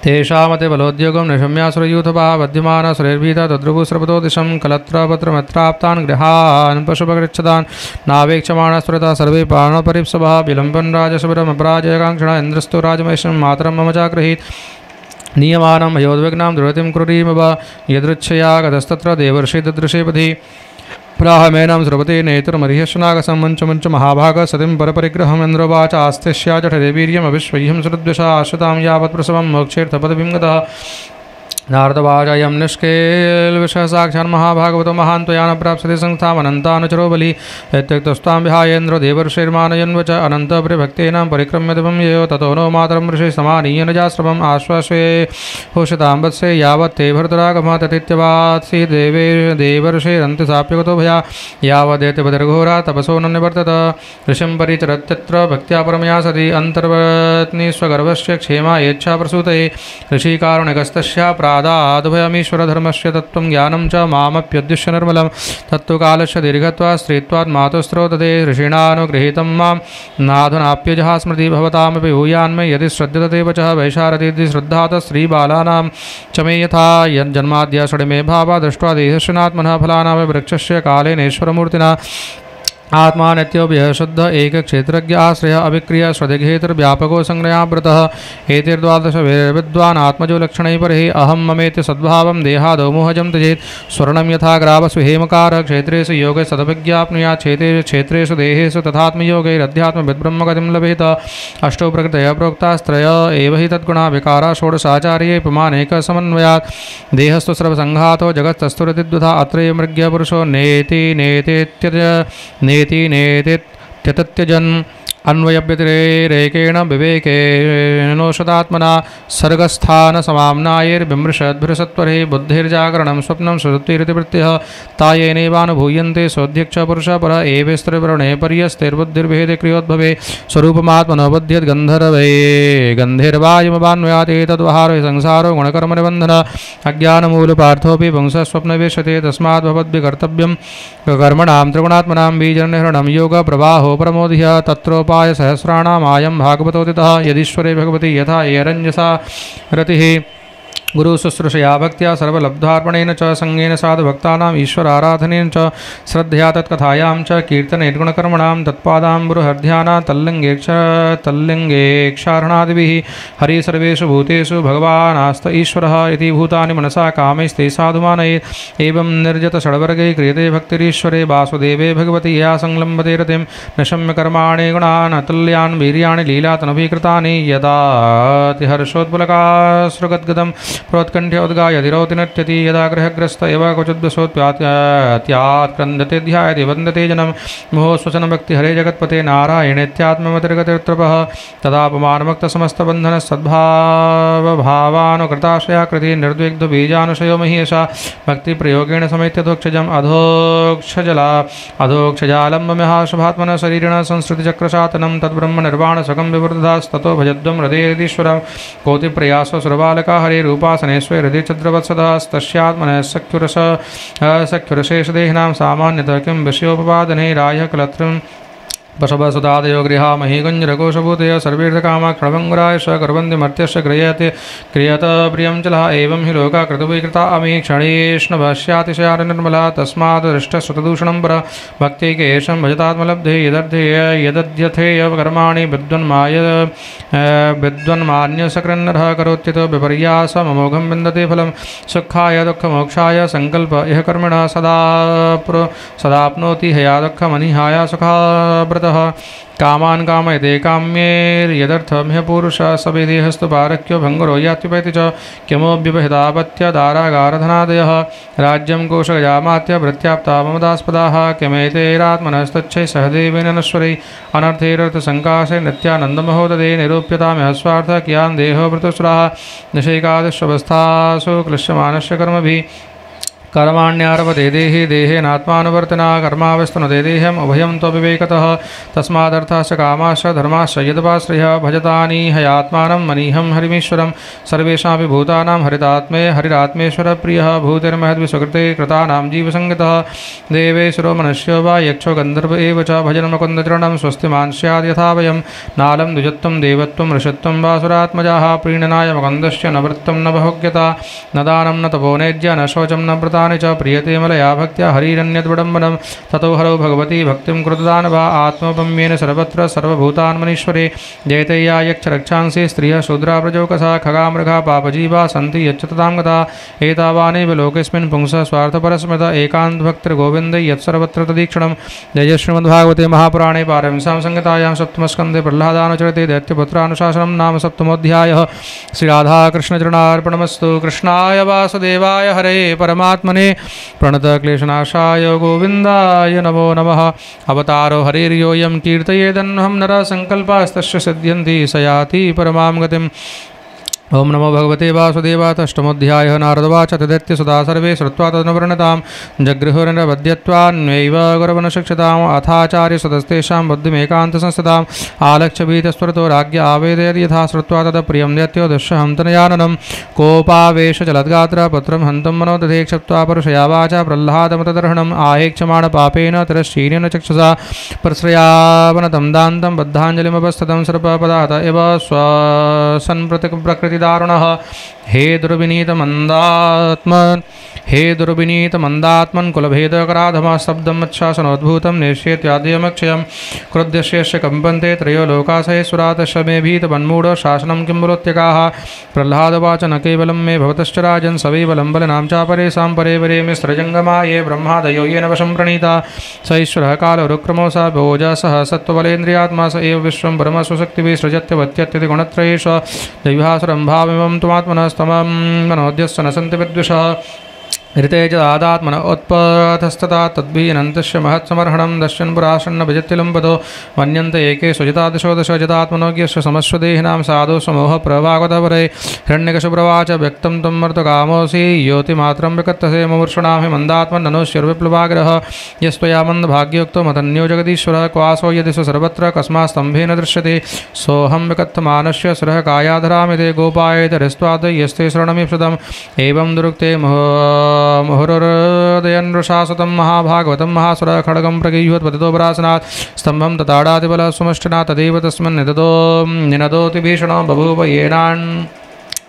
तेषामते बलोद्योगं निशम्यासुरयूथपः बध्यमानसुरैर्भीता तद्रुभुस्रपतो दिशं कलत्रपत्रमत्राप्तान् गृहान् पशुपगच्छतान् नावेक्षमाणस्फुरता सर्वे प्राणपरिप्सवः विलम्बन् राजशबरमपराजयकाङ्क्षिणा इन्द्रस्तु राजमहेशं मातरं मम चागृहीत् नियमानं हयोद्विग्नां दृढतिं क्रुरीमिव यदृच्छया गतस्तत्र देवर्षि ददृशेपथि प्राहमेनं स्रवते नेतुर्मरिहस्नागसम्मञ्च महाभाग सतिं परपरिग्रहम् इन्द्रोवाच आस्तिष्या जठरेवीर्यमविश्वह्यं सुरद्विषा आश्रितां यावत् प्रसवं मोक्षेऽर्थपदवीं गतः नारदवाचायं निष्केलविषः साक्षान् महाभागवतो महान् त्वया न प्राप्स्यते संस्थामनन्तानुचरो बलि यत्यक्तस्तां विहायेन्द्रो देवर्षैर्मानयन्व च अनन्तप्रिभक्तेनां परिक्रम्य दिवं यो ततो नो मातरं ऋषि समानीय नजाश्रमम् आश्वासे होषितां वत्से यावत् ते भर्तरागमः ततीत्यवात्सि देवर्षैरन्तिसाप्यगतो भया यावदेत्यपतिर्घोरा तपसो न निवर्तत ऋषिं परिचरत्यत्र भक्त्या परमया सति अन्तर्वत्नि स्वगर्भस्य क्षेमा येच्छा प्रसूतये ऋषिकारुणिकस्तस्या प्रादादुभयमीश्वरधर्मस्य तत्त्वं ज्ञानं च मामप्यद्दिश्य निर्मलं तत्त्वकालस्य दीर्घत्वात् स्त्रीत्वात् मातुस्त्रोतते ऋषीणानुगृहीतं मां नाधुनाप्यजहा स्मृति भवतामपि भूयान्मे यदि श्रद्ध्यते वचः वैशारथीति श्रद्धात श्रीबालानां च मे यथा यन्जन्माद्याषडे मे भावा दृष्ट्वा देहस्यनात्मनः फलानां वृक्षस्य कालेनेश्वरमूर्तिना आत्मा नित्योऽभ्यः शुद्ध एकक्षेत्रज्ञ आश्रय अभिक्रिय स्वधिघेतुर्व्यापको संज्ञयाव्रतः एतिर्द्वादश विद्वान् आत्मजो लक्षणैः परहि अहं ममेति सद्भावं देहादौ मोहजं त्यजेत् स्वर्णं यथा ग्रावसु हेमकारः क्षेत्रेषु योगे सदभिज्ञाप्नुयात् क्षेत्रेषु देहेषु तथात्मयोगैरध्यात्मविद्ब्रह्मगतिं लभेत अष्टौ प्रकृतयः प्रोक्तास्त्रय एव हि तद्गुणा विकारा षोडशाचार्ये पुमानेकसमन्वयात् देहस्तु सर्वसङ्घातो जगत्तस्तुरतिद्वधा अत्रैव मृग्यपुरुषो नेति नेत्यजन् अन्वयव्यतिरेकेण विवेकेनोषदात्मना सर्गस्थानसमाम्नायैर्विमृशद्भिरसत्वरे बुद्धिर्जागरणं स्वप्नं सुषुप्तिरितिवृत्तिः तायेनैवानुभूयन्ते सोऽध्यक्ष पुरुषः पर एवेस्त्रिवृणे पर्यस्तेर्बुद्धिर्भेदे क्रियोद्भवे स्वरूपमात्मनोबध्यद्गन्धर्वै गन्धर्वायुमवान्वयाते तद्वहारो संसारो गुणकर्मनिबन्धन अज्ञानमूलपार्थोऽपि पुंसस्वप्नवेशते तस्माद् भवद्भिकर्तव्यं कर्मणां त्रिगुणात्मनां बीजनिर्हरणं योगप्रवाहो प्रमोदय तत्रोपाय सहस्राणामायं भागवतोदितः यदीश्वरे भगवति यथा एरञ्जसा रतिः गुरुशुश्रूषया भक्त्या सर्वलब्धार्पणेन च संगेन साधुभक्तानाम् ईश्वराराधनेन च श्रद्धया तत्कथायां च कीर्तनेर्गुणकर्मणां तत्पादाम्बुरुहर्ध्याना तल्लिङ्गेक्षारणादिभिः हरि सर्वेषु भूतेषु भगवानास्त ईश्वरः इति भूतानि मनसा कामैस्ते साधुमानये एवं निर्जतषड्वर्गे क्रियते भक्तिरीश्वरे वासुदेवे भगवति या संलम्बते रतिं निशम्य कर्माणि गुणान् अतुल्यान् वीर्याणि लीलातनभीकृतानि यदातिहर्षोत्पुलकाश्रुगद्गदं प्रोत्कण्ठ्य उद्गायधिरोति नट्यति यदा गृहग्रस्त एव क्वचिद्वसोत्प्यात्यात्क्रन्दते ध्यायति वन्दते जनं मोहस्वचन भक्ति हरे जगत्पते नारायणेत्यात्ममतिर्गतिर्त्रपः तदापमानमुक्तसमस्तबन्धनसद्भावभावानुकृताशयाकृति निर्द्विग्धबीजानुशयो महीयशा भक्तिप्रयोगेण समेत्यधोक्षजम् अधोक्षजालम्बम्यः शरीरेण संसृतिचक्रशातनं तद्ब्रह्मनिर्वाणसुखं विवृद्धास्ततो भजद्वं हृदयेदीश्वरं कोटिप्रयासो सुरबालका हरे रूपासनेश्वे हृदय चन्द्रवत्सदास्तस्यात्मनः सख्युरशेषदेहिनां सामान्यतः किं विषयोपपादने रायः कलत्रं पशवसुदादयो गृहामहि कुञ्जरकोशभूतय सर्वेर्थकामाक्षणभङ्गुराय स कुर्वन्ति मर्त्यस्य क्रियत प्रियं चलः एवं हि लोका कृतविकृता अमी क्षणेष्णभस्यातिशयानिर्मला तस्मात् दृष्टश्रुतदूषणं पर भक्तिकेशं भजतात्मलब्धे यदध्यथेय कर्माणि विद्वन्मान्यसकृन्नरः करोत्यतो विपर्यासममोघं विन्दते फलं सुखाय दुःखमोक्षाय सङ्कल्प इह कर्मिणः सदाप्नोति हया दुःखमनिहाय सुखाव्रतः कामान् कामयते काम्येर्यदर्थम्य पुरुषः सविदेहस्तु पारक्यो भङ्गुरो यात्युपैति च किमोऽभ्युपहितापत्य दारागारधनादयः राज्यं कोशगजामात्य प्रत्याप्ता ममदास्पदाः किमेतैरात्मनस्तच्छै सहदेवेन नश्वरै अनर्थैरर्थसङ्काशे नित्यानन्दमहोददे निरूप्यतामिह स्वार्थः कियान् देहो वृतुस्राः निषैकादिष्वस्थासु क्लिश्यमानस्य कर्मभिः कर्माण्यारभते देहि देहेनात्मानुवर्तिना कर्मावस्थनुते देहम् उभयं त्वविवेकतः तस्मादर्थाश्च कामाश्च धर्माश्च यदपाश्रयः भजतानि हयात्मानं मनीहं हरिमीश्वरं सर्वेषामपि भूतानां हरिरात्मेश्वरप्रियः भूतिर्महद्विसुकृते कृतानां जीवसंगतः देवेश्वरो मनुष्यो वा यक्षो गन्धर्व एव च भजनं मुकुन्दचरणं स्वस्तिमान् स्याद् यथा वयं नालं द्विजत्वं देवत्वं ऋषत्वं वासुरात्मजाः प्रीणनाय मुकुन्दस्य न वृत्तं न बहुज्ञता न दानं न तपोनेज्य न शौचं न व्रता च प्रियते मलया भक्त्या हरिरन्यद्विडम्बनं ततो हरौ भगवती भक्तिं कृतदानवा आत्मपम्येन सर्वत्र सर्वभूतान्मनीश्वरे जयतया यक्षरक्षांसि स्त्रियः शूद्रा प्रजोकसा खगा मृगा पापजीवा सन्ति यच्चततां गता एतावानेव लोकेऽस्मिन् पुंसः स्वार्थपरस्मृत एकान्तभक्तिर्गोविन्द यत्सर्वत्र तदीक्षणं जय श्रीमद्भागवते महापुराणे पारमहंस्यां संहितायां सप्तमस्कन्धे प्रह्लादानुचरिते दैत्यपुत्रानुशासनं नाम सप्तमोऽध्यायः श्रीराधाकृष्णचरणार्पणमस्तु कृष्णाय वासुदेवाय हरे परमात्मने प्रणतक्लेशनाशाय गोविन्दाय नमो नमः अवतारो हरिर्योऽयं कीर्तयेदन्वहं नरः संकल्पास्तस्य सिद्ध्यन्ति स याति परमां गतिम् ओं नमो भगवते वासुदेवाय अष्टमोऽध्यायः नारदवाच तदैत्यसुधा सर्वे श्रुत्वा तदनुवर्णतां जगृहुरनवद्यत्वान्यैव गुरवनशिक्षताम् अथाचार्यसदस्तेषां बुद्धिमेकान्तसंस्थिताम् आलक्ष्य भीतस्वरतो राज्ञ आवेदयद् यथा श्रुत्वा तदप्रियं दैत्यो दुःशहं तनयाननं कोपावेशजलद्गात्रः पुत्रं हन्तं मनोदधे क्षिप्त्वा परुषया वाचा प्रह्लादमतदर्हणम् आहेक्षमाण पापेन तिरश्चीर्येण चक्षुषा प्रश्रयावनतं दान्तं बद्धाञ्जलिमवस्थितं सर्पपदात एव स्वसन्प्रकृति दारुणः हे दुर्विनीतमन्दात्मन् कुलभेदकराधमः शब्दं मत्शासनोद्भूतं निश्चेत्याद्यमक्षयं क्रुद्धशेष्य कम्पन्ते त्रयो लोकासहेश्वरातश्च मे भीतमन्मूढ शासनं किं बलोत्यकाः प्रह्लादवाच न केवलं मे भवतश्च राजन् सवैवलं बलिनां चापरेषां परे वरे मे स्रजङ्गमा ये ब्रह्मादयो येन वशं प्रणीता स ईश्वरः कालरुक्रमो स भोजसः सत्त्वबलेन्द्रियात्मा स एव विश्वं परमस्वशक्तिभिः सृजत्यवत्यत्यति गुणत्रयेष दैवासुरं भावमिमं त्वात्मनस्तमं मनोद्यस्य न सन्ति विद्विषः ऋतेजादात्मन उत्पतस्तता तद्भिनन्तस्य महत्समर्हणं दश्यन् पुरासन्न भजत्यलम्पतो मन्यन्त एके सुजितादशो दश जितात्मनोज्ञस्य समस्वदेहिनां साधु समूह प्रभागवतपरे हिरण्यकशुप्रवाच व्यक्तं त्वं मर्तकामोऽसि योतिमात्रं विकत्तसे मुमूर्षणां हि मन्दात्मन्ननुष्यर्विप्लवाग्रह यस्त्वया मन्दभाग्योक्तो मतन्यो जगदीश्वरः क्वासो यदि सर्वत्र कस्मास्तम्भेन दृश्यते सोऽहं विकत्तमानस्य शिरः कायाधरामिते गोपायेतरस्त्वादयस्ते शरणमीप्सदम् एवं दुरुक्ते मुहुरोदयन्वशासतं महाभागवतं महासुर खड्गं प्रगीह्योत्पतितोपरासनात् स्तम्भं तताडातिबल सुमष्टिना तदेव तस्मिन् निनदोति भीषणो बभूव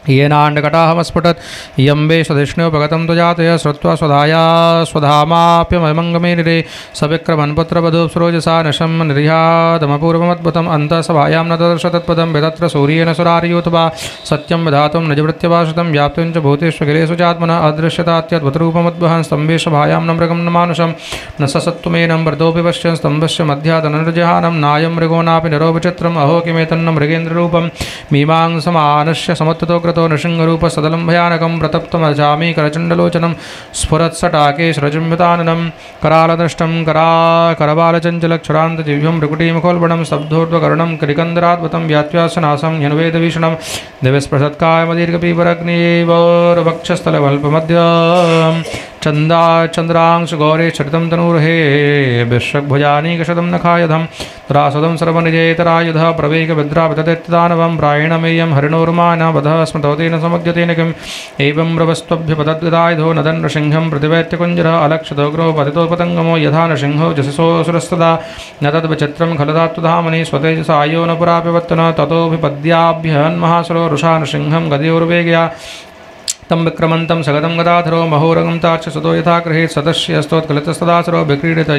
येनाण्डकटाहमस्फुटत् यम्बे सधिष्ण्योपगतं त्वजातय श्रुत्वा स्वधामाप्यमङ्गमेनिरे सविक्रमन् पुत्रवधूप्सरोजसा नशं निर्यातमपूर्वमद्भुतम् अन्तःसभायां न ददर्श तत्पदं वितत्र सूर्येण सुरार्योऽथवा सत्यं विधातुं निजवृत्त्यभाषितं व्याप्तिं च भूतेष्वखिलेषु चात्मनः अदृश्यतात्यद्भुतरूपमद्वहन् स्तम्भे सभायां न मृगं न मानुषं न ससत्त्वमेनं व्रतोऽपि पश्यन् स्तम्भस्य मध्यादनर्जहानं नायं मृगो नापि निरोपचित्रम् अहो किमेतन्न मृगेन्द्ररूपं मीमांसमानस्य समुत्थितो नृसिंहरूप सदलं भयानकं प्रतप्तमजामी करचण्डलोचनं स्फुरत्सटाके स्रजम्युताननं करालदृष्टं करबालचञ्चलक्षुरान्तजिह्वं भृकुटीमुखोल्बणं स्तब्धोर्ध्वकर्णं कलिकन्दराद्भुतं व्यात्यासनासं ह्यनुवेदभीषणं दिवस्प्रसत्कायमदीर्घपीपरग्नीवोर्वक्षस्थलवल्पमध्यं चन्द्रांशुगौरे चरितं तनूर्हे विश्वभुजानीकशतं नखायुधं रासुदं सर्वनिजेतरायुधः प्रवेगभद्रापितदैत्यदानवं प्रायणमेयं हरिणोर्मानवधः स्मृतवतेन समुद्यतेन किम् एवं प्रवस्त्वभ्युपतद्गदायुधो नदन् नृसिंहं प्रतिवैत्यकुञ्जरः अलक्षतोग्रो पतितोपतङ्गमो यथा नृसिंहो जसिसोऽसुरस्तदा न तद्विचित्रं खलु धात्वधामनि स्वतेजसायो न पुराप्यवत्तन ततोऽभिपद्याभ्यहन्महासुरो रुषा नृसिंहं गदयोर्वेगया तं विक्रमन्तं सगतं गदाधरो महोरगं तार्च सतो यथा गृहीत् सदस्यस्तोत्कलितस्तदासुरो विक्रीडित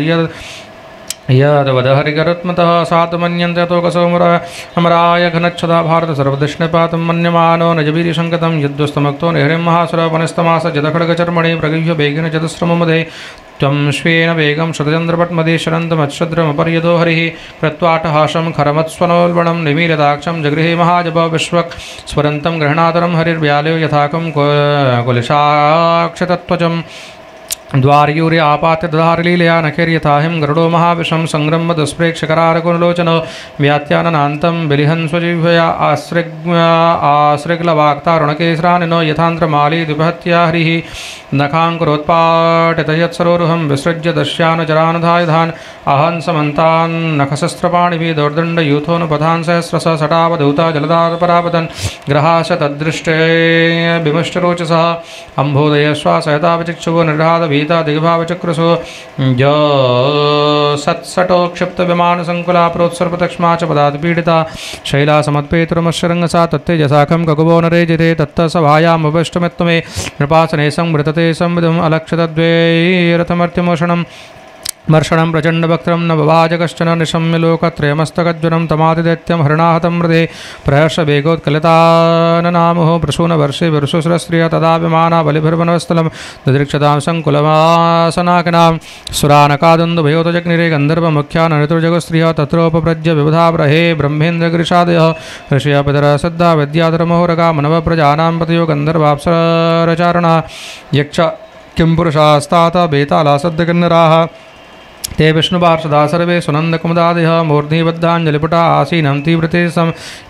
यद्वदहरिगरुत्मतः सातुमन्यन्ते तोकसोमराय घनच्छदा भारत सर्वदृष्णिपातं मन्यमानो नजवीरिशङ्कतं यद्वस्तमक्तो निहरिं महासुरपनिस्तमास जदखड्गचर्मणि प्रगृह्य वेगेन चतुस्रममुदे त्वं श्वेन वेगं शतचन्द्रपट्मदे शरन्तमच्छद्रमपर्यदो हरिः कृत्वाटहासं खरमत्स्वनोल्बणं निमीलिताक्षं जगृहे महाजप विश्वक् स्वरन्तं गृह्णातरं हरिर्व्यालयो यथाकं कुलिशाक्षतत्वचम् द्वार्यूर्य आपात्य दधारलीलया नखैर्यथाहिं गरुडो महाविषं संग्रम्य दुष्प्रेक्षकरारकुलोचनो व्यात्याननान्तं बिलिहन् स्वजिह्वया आश्रिग्लवाक्तारुणकेसरानिनो यथान्त्रमाली द्विपहत्या हरिः नखाङ्कुरोत्पाटितयत्सरोरुहं विसृज्य दश्यानुचरानुधायुधान् अहं समन्तान् नखशस्त्रपाणिभिः दौर्दण्डयूथोनुपथान् सहस्रश सटावधूता जलदापरापतन् ग्रहाश तद्दृष्टे विमुष्टरोचसः अम्भोदयश्वासयतावचिक्षुवो निर्हाद दिग्भावचक्रसो सत्सटो क्षिप्तविमानसङ्कुला प्रोत्सर्पतक्ष्मा च पदात्पीडिता शैला समत्पेतुरमश्रङ्गसा तत्तेजसाखं ककुवो नरेजिते तत्तसभायामुपष्टमित्तमे नृपासने संवृतते संविदम् अलक्षतद्वैरथमर्त्यमोषणम् मर्षणं प्रचण्डवक्त्रं न बभाज कश्चन निशम्य लोकत्रयमस्तकज्वनं तमातिदैत्यं हरिणाहतं हृदे प्रहर्षवेगोत्कलिताननामुः प्रसूनवर्षे विरुषुस्रस्त्रिय तदाभिमाना बलिभिर्वनस्थलं ददृक्षतां सङ्कुलमासनाकिनां सुरानकादुन्दुभयोतजग्निरे गन्धर्वमुख्यानऋतुर्जगस्त्रियः तत्रोपप्रज्य विबुधाप्रहे ब्रह्मेन्द्रगिरिशादयः ऋषयपितरः सिद्धा विद्याधरमहोरगा मनवप्रजानां पतयो गन्धर्वाप्सरचारणा यक्ष किंपुरुषास्तात बेताला सद्यकिन्नराः ते विष्णुपार्षदा सर्वे सुनन्दकुमुदादयः मूर्ध्निबद्धाञ्जलिपुटा आसीनं तीव्रते सम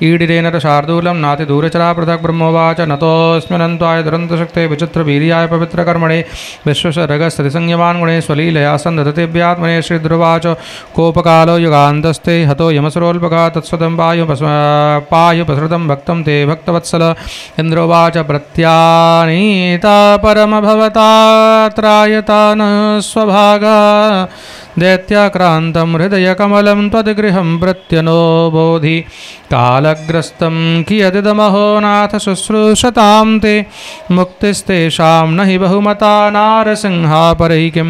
ईडिरेन शार्दूलं नातिदूरचरा पृथक् ब्रह्मोवाच नतोऽस्म्यनन्त्वाय दुरन्तशक्ते विचित्रवीर्याय पवित्रकर्मणे विश्वशरगस्थितिसंयमान् गुणे स्वलीलया सन्दधतेभ्यात्मने श्रीध्रुवाच कोपकालो युगान्तस्ते हतो यमसुरोल्पका तत्सदं पायुपसृतं भक्तं ते भक्तवत्सल इन्द्रोवाच प्रत्यानीता परमभवतात्रायता न स्वभागा दैत्याक्रान्तं हृदयकमलं त्वद्गृहं प्रत्यनो बोधि कालग्रस्तं कियदिदमहो नाथ शुश्रूषतां ते मुक्तिस्तेषां न हि बहुमता नारसिंहापरै किं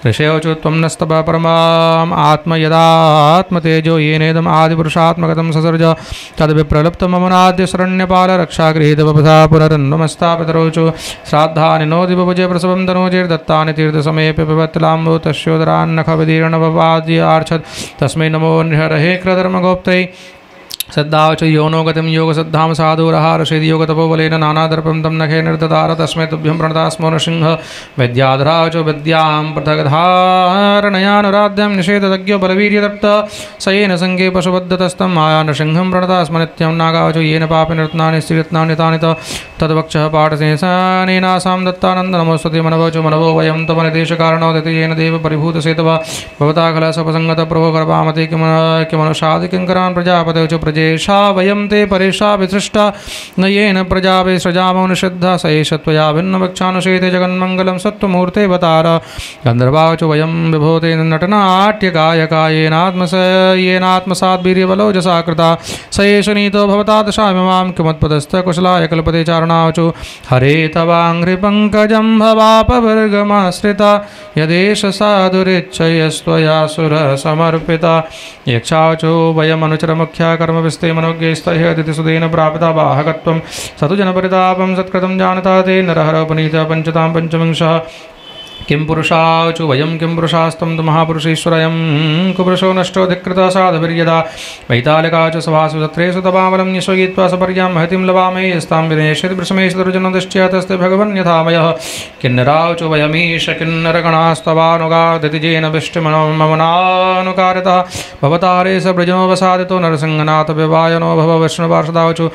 ऋषयोचु त्वं नस्तव परमाम् आत्म यदात्मतेजो येनेदम् आदिपुरुषात्मगतं ससर्ज तद्विप्रलुप्तममुनाद्य शरण्यपालरक्षागृहीतवपथा पुनरन्वमस्तापितरोचु श्राद्धानि नो दिवभुजे प्रसवं तनूजैर्दत्तानि तीर्थसमेऽपि पिबत्लाम्बो तस्योदरान्नखविदीर्णववाद्य आर्षत् तस्मै नमो निहरहे क्रधर्मगोप्त्रै सद्दावच योनो गतिं योगसद्धां साधुरहारषेदयोगतपोबलेन नानादर्पं तं नखे निर्दतार तस्मै तुभ्यं प्रणतास्मो नृसिंह वैद्याधरावच विद्यां पृथग्धारणयानुराध्यं निषेधज्ञो बलवीर्यदत्त स येन सङ्गे पशुबद्धतस्तं माया नृसिंहं प्रणतास्म नित्यं नागावच येन पापिनरत्नानि स्त्रीरत्नानि तानि तद्वक्षः पाठसेनासां दत्तानन्द नमोस्तुते मनवोचो मनवो वयं तव निदेशकारणो दितेन देव परिभूतसेतव भवता खलसपसङ्गतप्रभो गर्भामते किमनुषादिकिङ्करान् प्रजापते च प्रजेशा वयं ते परेशा विसृष्टा न येन प्रजा विसृजामनुषिद्धा स एष त्वया भिन्नवक्षानुषेते जगन्मङ्गलं सत्त्वमूर्तेऽवतार गन्धर्वाच वयं विभूते नटनाट्यगायका येनात्मसाद्वीर्यबलोजसा कृता स एष नीतो भवता दशामिमां किमुत्पदस्थकुशलाय कल्पते चारणावचु हरे तवाङ्घ्रिपङ्कजं भवापवर्गमाश्रिता यदेष साधुरिच्छयस्त्वया सुरसमर्पिता यक्षावचो वयमनुचरमुख्या कर्मविस्ते मनोज्ञैस्तह्यतिथिसुदेन प्रापिता बाहकत्वं सतु जनपरितापं सत्कृतं जानता ते नरहरोपनीत पञ्चतां पञ्चविंशः किं पुरुषावचु वयं किं पुरुषास्तं तु महापुरुषेश्वरयं कुपुरुषो नष्टोऽधिकृतः साधुभिर्यदा वैतालिका च सभासु सत्रेषु तवामलं न्यस्वगीत्वा सपर्यां महतिं लवामे यस्तां विनेष्यति वृषमेशदर्जनोदिष्ट्या तस्ते भगवन्यथामयः किन्नरावचु वयमीश किन्नरगणास्तवानुगादितिजेन विष्टिमनानुकारितः भवतारे स ब्रजोऽवसादितो नरसिंहनाथ विवायनो भव विष्णुपार्षदावचु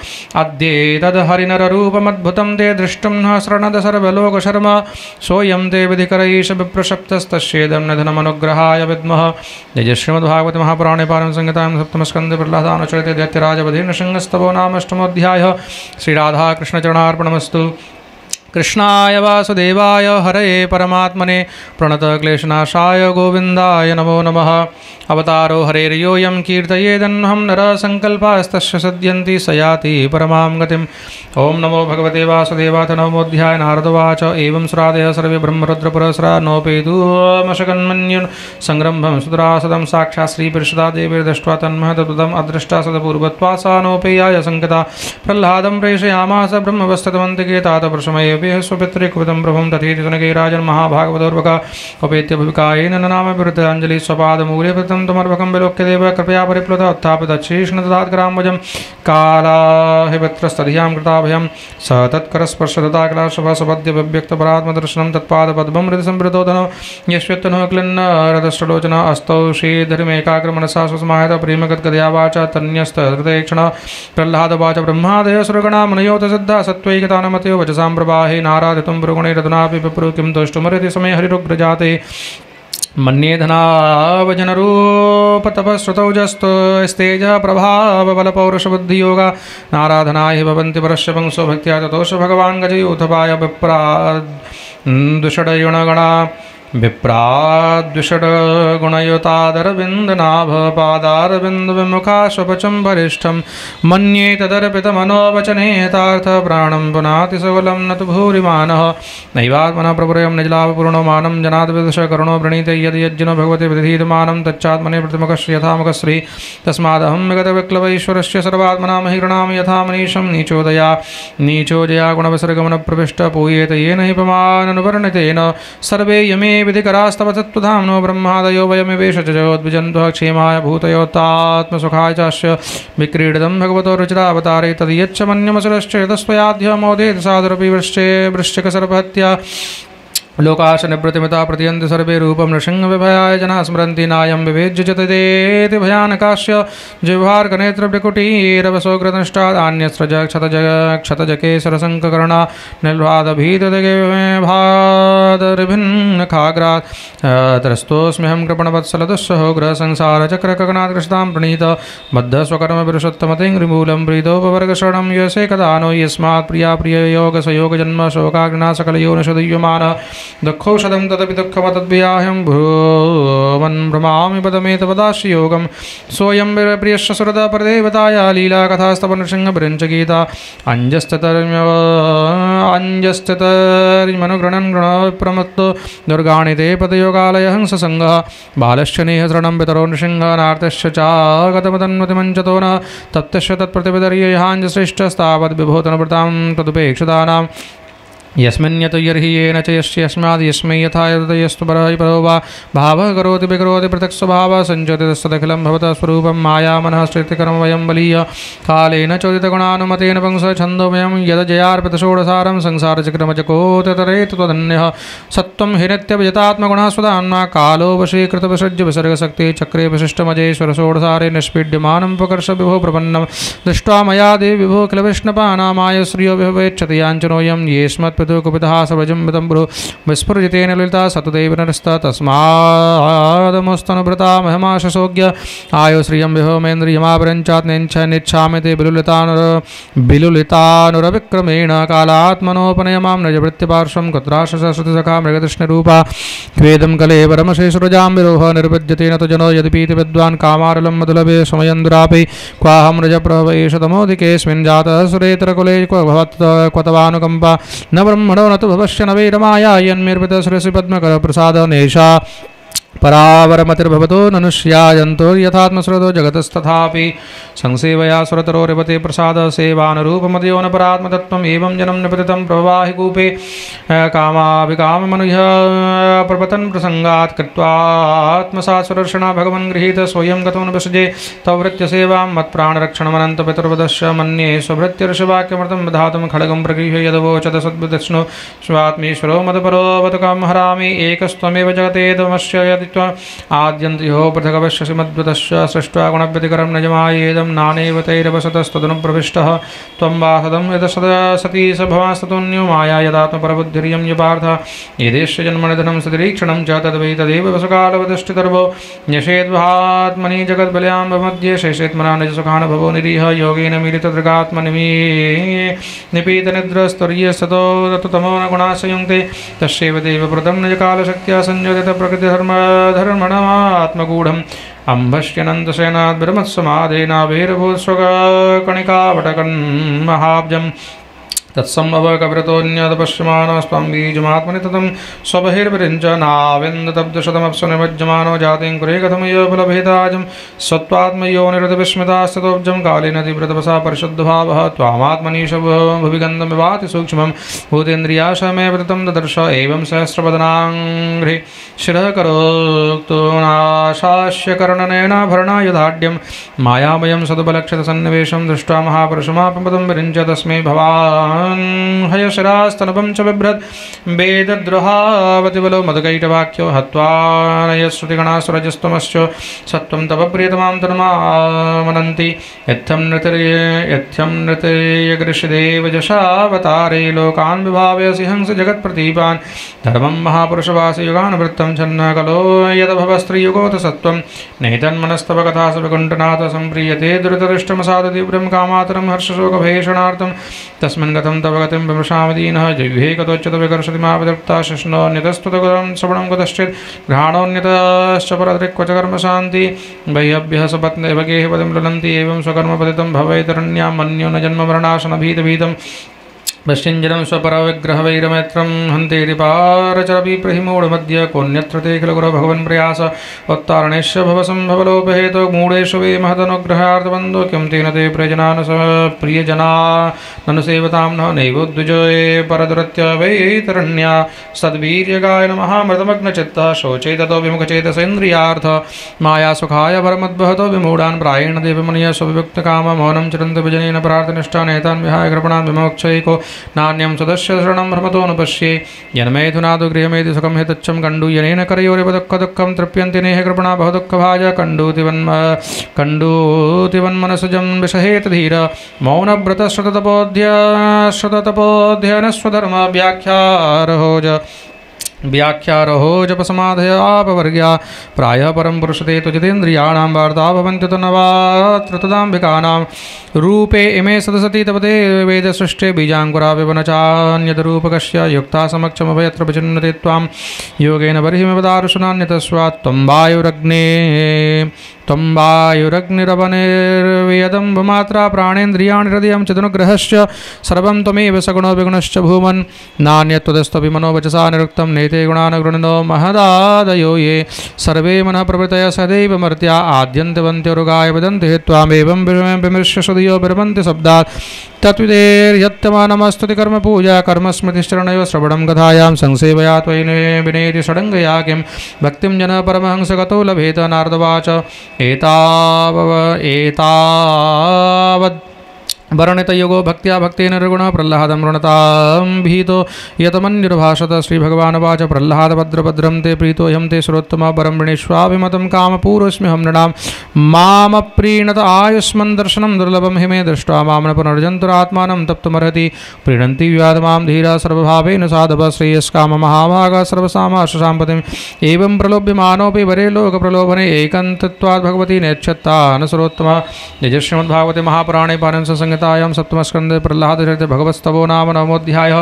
अद्येतद्हरिनररूपमद्भुतं ते दृष्टुं न शरणद सर्वलोकशर्मा सोऽयं ते विधिकर ईश विप्रशप्तस्तस्येदं निधनमनुग्रहाय विद्मः जय श्रीमद्भागवते महापुराणे पारम संहितायां सप्तमस्कन्धे प्रह्लादानुचरिते दैत्यराजवधे नृसिंहस्तवो नामाष्टमोऽध्यायः श्रीराधाकृष्णचरणार्पणमस्तु। कृष्णाय वासुदेवाय हरये परमात्मने प्रणतक्लेशनाशाय गोविन्दाय नमो नमः। अवतारो हरेर्योऽयं कीर्तयेदन्वहं नरसङ्कल्पास्तस्य सद्यन्ति स याति परमां गतिम्। ॐ नमो भगवते वासुदेवाय नवमोऽध्याय। नारदोवाच एवं सुरादयः सर्वे ब्रह्मरुद्रपुरस्सरा नोपेतुमशकन्मन्युन् संरम्भं सुतरासदं साक्षात् श्रीपरिषदादेवीर्दृष्ट्वा तन्मः तद्वदम् अदृष्टा सदपूर्वत्वा सा नोपेयाय संकिता प्रह्लादं प्रेषयामास ब्रह्मवस्थितमन्तिके तात प्रशमये स्वपितृकृतं प्रभुं तथेति जनकैराजन् महाभागवतोर्वक उपेत्य भुविकायेन नाम विवृताञ्जलि स्वपादमूले प्रथम तमर्भकं विलोक्यदेव कृपया परिप्लुत उत्थापितच्छीष्णददाद्ग्रामजं कालाहिवत्रस्तधियां कृताभयं स तत्करस्पर्शदताकलाशभसपद्य व्यक्तपरात्मदर्शनं तत्पादपद्मं हृदिसंवृतोधनो यश्वत्तनो क्लिन्नरदष्टलोचन अस्तौ श्रीधर्मेकाग्रमनसा सुसमाहित प्रेमगद्गदया वाचा तन्यस्तहृदयेक्षण प्रह्लादवाच ब्रह्मादय सुरगणा मुनयोत सिद्धा सत्त्वैकतानमतयो वचसां प्रवाहे नारादितुं पुरुगुणैरधुनापि विप्रु किं तुष्टुमर्हति समय हरिरुग्रजाते मन्ये धनावजनरूपतपस्रुतौजस्तेजः प्रभावबलपौरुषबुद्धियोगा नाराधनाय भवन्ति परस्य पंसो भक्त्या ततोष भगवान् गजयूथपाय विप्राद्विषडयुणगणा विप्राद्विषडगुणयुतादरविन्दनाभपादारविन्दविमुखाश्वपचं वरिष्ठं मन्ये तदर्पितमनोवचनेतार्थप्राणं पुनाति सबलं न तु भूरिमानः नैवात्मनः प्रपुरयं निजलाभपूर्णो मानं जनाद्विदुषकरुणो वृणीते यद्यज्जनो भगवते विदधीयमानं तच्चात्मने प्रतिमुखस्य यथामुखश्री तस्मादहं विगतविक्लवैश्वरस्य सर्वात्मना महिगृणामि यथा मनीषं नीचोदया गुणविसर्गमनप्रविष्ट पूयेत येन हि पमाननुवर्णितेन सर्वे यमे विधिकरास्तव तत्त्वधाम्नो ब्रह्मादयो वयमिवेश च जगोद्विजन्तः क्षेमाय भूतयोत्तात्मसुखाय चास्य विक्रीडितं भगवतो रुचिरावतारे तदीयच्च मन्यमसुरश्च यतस्त्वयाद्य मोदेत साधुरपि वृश्चिकसर्पहत्या लोकाश निवृत्तिमिता प्रतियन्ति सर्वे रूपं नृसिंहविभयाय जनाः स्मरन्ति नायं विवेज्य च तदेति भयानकास्य जिह्वार्कनेत्रभ्यकुटीरवसोग्रदंष्टादान्यस्रज क्षतजकेसरसङ्ककर्णा निर्भादभीतदगेभादरिभिन्नखाग्रात् त्रस्तोऽस्म्यहं कृपणवत्सलदुःसहोग्रसंसारचक्रकगणात्कृष्टां प्रणीत बद्धस्वकर्मविरुषोत्तमतिङ्घ्रिमूलं प्रीतोपवर्गशरणं यसे कदा नो यस्मात् प्रिया प्रिययोगसयोगजन्म शोकाग्ना सकलयोनिषदीयमान दुःखौषधं तदपि दुःखमतद्भियाह्यं भ्रुवन् भ्रमामि पदमेतपदाश्य योगं सोऽयं प्रियश्च सुरदा परदेवताया लीला कथास्तव नृसिंहभिरञ्चगीता अञ्जस्थितर्मनुगृणन् गृणप्रमत्तो दुर्गाणि ते पदयोगालय हंससङ्गः बालश्च नेहशरणं पितरो नृसिंहनार्तश्च चागतमतन्मतिमञ्चतो न तप्तश्च तत्प्रतिपदर्यहाञ्जश्रेष्ठस्तावद्विभूतनवृतां तदुपेक्षितानां यस्मिन् यतो यर्हि येन च यस्य यस्माद् यस्मै यथा यस्तु परः परो वा भावः करोति विकरोति पृथक् स्वभावः सञ्चोति तत्सदखिलं भवतः स्वरूपं मायामनः स्थितिकरं वयं बलीय कालेन चोदितगुणानुमतेन पुंसः छन्दोमयं यदजयार्पितषोडसारं संसारचक्रमजकोतरेत त्वधन्यः सत्त्वं हि नित्यविजतात्मगुणः स्वदान्मा कालो वशीकृतविसृज्य विसर्गशक्तिः चक्रे विशिष्टमजैश्वरषोडसारे निष्पीड्यमानं प्रकर्ष विभो प्रपन्नं दृष्ट्वा मया देवि विभो किल विष्णुपानामाय श्रियो विभवेच्छति याञ्चनोऽयं येष्मत् कुपितः सव्रजं विदं ब्रो विस्फुरजितेन ललिता सतदैव नरस्ता तस्मादमुस्तनुभृता महमाशसोग्य आयो श्रियं विभवमेन्द्रियमापरञ्चात् निच्छामि ते बिलुलितानुरविक्रमेण कालात्मनोपनयमां नजवृत्तिपार्श्वं कुत्राशसश्रुतिसखा मृगतृष्णरूपा क्वेदं कलेवरमशेषुरजां विरोह निर्विद्यते न तु जनो यद्पीति विद्वान् कामारलं मधुलभे समयन्दुरापि क्वाहं रजप्रभवैषतमोदिकेऽस्मिन् जातः सुरेतरकुले क्व क्वतवानुकम्पा न ब्रह्मणो न तु भवश्य न वैरमाया यन्मेर्पितश्रेषि पद्मकरप्रसादनेशा परावरमतिर्भवतो ननुष्यायन्तो यथात्मस्रोतो जगतस्तथापि संसेवया सुरतरोरिपते प्रसादसेवानुरूपमदयो न परात्मतत्त्वम् एवं जनं निपतितं प्रवाहि कूपे कामाभिकाममनुह्य प्रपतन् प्रसङ्गात् कृत्वात्मसात् सुदर्शना भगवन् गृहीत स्वयं गतो न विसृजे तव वृत्यसेवां मत्प्राणरक्षणमनन्तपितुर्वदश्च मन्ये स्वभृत्यर्षवाक्यमृतं विधातुं खड्गं प्रगृह्य यदवोचत सद्विष्णु स्वात्मीश्वरो मदपरोऽवतु कां हरामि एकस्त्वमेव जगतेदमस्य आद्यन्त्यो पृथगवश्यसि मद्वतश्च सृष्ट्वा गुणव्यतिकरं न जमायेदं नानेव तैरवसतस्तदनुप्रविष्टः त्वं वासदं यद सती स भवास्ततोऽन्यो माया यदात्मपरबुद्धिर्यं यपार्थ यदेश्य जन्मनिधनं सतिरीक्षणं च तद्वै तदेव वसुकालवदष्टितर्वो न्यषेद्वात्मनि जगद्बल्यां मध्ये शेषेत्मना निजसुखानुभवो निरीह योगेन मीलितदृगात्मनिमी निपीतनिद्रस्तुर्यस्ततो ततुतमो न गुणाश्रयुङ्क्ते तस्यैव देवप्रदं निजकालशक्त्या संयोजित प्रकृतिधर्मणमात्मगूढम् अम्भश्यनन्दसेनाद् ब्रह्मत्समाधेनाभिर्भूस्वकणिकावटकन् महाब्जम् तत्सम्भवकवृतोऽन्यदपश्यमानस्त्वं बीजमात्मनि ततं स्वबहिर्विरिञ्चनाविन्दतब्दशतमप्सु निमज्जमानो जातिं कुरे कथमयो फलभेदाजं सत्त्वात्मयो निरतविस्मितास्ततोब्जं कालेन तीव्रतपसा परिशुद्धभावः त्वामात्मनीश भुवि गन्धमिवाति सूक्ष्मं भूतेन्द्रियाशमेव ततं ददर्श एवं सहस्रवदनाङ्घ्रि शिरः करोक्तो नाशास्य कर्णनेनाभरणाय दाढ्यं मायामयं सदुपलक्षितसन्निवेशं दृष्ट्वा महापुरुषमापदं विरिञ्च तस्मै भवान् हयशिरास्तनपं च बिभ्रत् वेदद्रोहावतिबलो मदकैटवाक्यो हत्वा नयश्रुतिगणासुरजस्तमश्च सत्त्वं तव प्रियतमां तन्मामनन्ति यत्थं नृतयगृषदेवजशावतारे लोकान् विभावयसि हंस जगत्प्रतीपान् धर्मं महापुरुषवासयुगानुवृत्तं छन्न कलो यदभवस्त्रियुगोत सत्त्वं नैतन्मनस्तव कथासु विकुण्ठनाथ सम्प्रीयते दुरितरिष्टमसादतीव्रं कामातरं हर्षशोकभेषणार्थं तस्मिन् गतं तव गतिं विमृशामि दीनः जिह्वे कतोच्युत विकर्षति माविदृप्ता शिष्णोऽन्यतस्तुतगुरं श्रवणं कुतश्चित् घ्राणोऽन्यतश्च परदृक्वच कर्मशान्ति बह्यभ्यः सपत्नेव गेहपदिं ललन्ति एवं स्वकर्मपतितं भवेतरण्यां मन्यो न जन्ममरणाशनभीतभीतं पश्चिञ्जनं स्वपरविग्रहवैरमेत्रं हन्तेति पारचरपि प्रहिमूढमद्य कोऽन्यत्र ते खिल गुरो भगवन् प्रयास उत्तारणेश्व भवसम्भवलोपहेतो मूढेषु वे महदनुग्रहार्थबन्धो किं तेन ते प्रियजना ननु सेवतां नैवोद्विजये परदुरत्य वैतरण्या सद्वीर्यगाय नमः मृतमग्नचित्तः शोचे ततो विमुखचेतसेन्द्रियार्थ मायासुखाय परमद्वहतो विमूढान् प्रायेण देवमुनयः स्वविभक्तकाम मौनं चिरन्तु विजनेन प्रार्थनिष्ठा नेतान् विहाय कृपणान् विमोक्षैको नान्यं सदस्य शरणं भ्रमतोऽनुपश्ये यन्मेधुनादु गृहमेधि सुखं हितच्छं कण्डूयनेन करयोरिव दुःखदुःखं तृप्यन्ति नेह कृपणा बहुदुःखभाज कण्डूतिवन्मनसुजं विषहेत धीर मौनव्रतश्रुततपोध्ययनस्वधर्म व्याख्यारहो जपसमाधयापवर्ग्या प्रायः परं पुरुषते तुजितेन्द्रियाणां वार्ता भवन्ति तु नवात्रतदाम्बिकानां रूपे इमे सदसति तपते वेदसृष्टे बीजाङ्कुरा विवनचान्यतरूपकस्य युक्ता समक्षमभयत्र विचिन्नते त्वां योगेन बर्हिमवदारुषणान्यतस्वात् त्वं वायुरग्ने त्वं वायुरग्निरवनिर्वेदं मात्रा प्राणेन्द्रियाणि हृदयं चतुर्ग्रहश्च सर्वं त्वमेव सगुणो विगुणश्च भूमन् नान्यत्वदस्त्वपि मनोवचसा निरुक्तं नेते गुणान् गृणनो महदादयो ये सर्वे मनः प्रवृतय सदैव मर्त्या आद्यन्तवन्त्योरुगाय वदन्ति त्वामेवं विमर्श्य सुधियो विरमन्ति शब्दात् तत्विदेर्यत्तमानमस्तुति कर्म पूजा कर्मस्मृतिश्चरणयो श्रवणं कथायां संसेवया त्वयि विनेति षडङ्गया किं भक्तिं जनः परमहंसगतो लभेत नारदवाच एतावद् वर्णितयुगो भक्त्या भक्तेन निर्गुण प्रह्लादं ऋणतां भीतो यतमन्युर्भाषत श्रीभगवानुवाच प्रह्लादभद्रभद्रं ते प्रीतो ह्यं ते सुरोत्तम परं वृणीष्वाभिमतं कामपूर्वस्म्यहं नृणां मामप्रीणत आयुष्मन् दर्शनं दुर्लभं हि मे दृष्ट्वा मां न पुनर्जन्तुरात्मानं तप्तुमर्हति प्रीणन्ति विवादमां धीरा सर्वभावेन साधव श्रेयस्काममहाभागः सर्वसामाशसाम्पतिम् एवं प्रलोभ्यमानोऽपि वरे लोकप्रलोभने एकन्तत्वाद् भगवती नेच्छत्तान् सुरोत्तम यजश्रीमद्भागवते महापुराणे पारंससंहितायां सप्तमस्कन्धे प्रह्लादचरिते भगवत्स्तवो नाम नवमोऽध्यायः।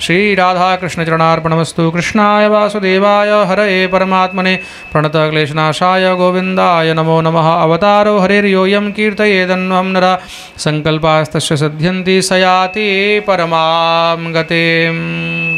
श्रीराधाकृष्णचरणार्पणमस्तु। कृष्णाय वासुदेवाय हरये परमात्मने प्रणतक्लेशनाशाय गोविन्दाय नमो नमः। अवतारो हरेर्योऽयं कीर्तयेदन्वं नरा सङ्कल्पास्तस्य सिद्ध्यन्ति स याति परमां गतिम्।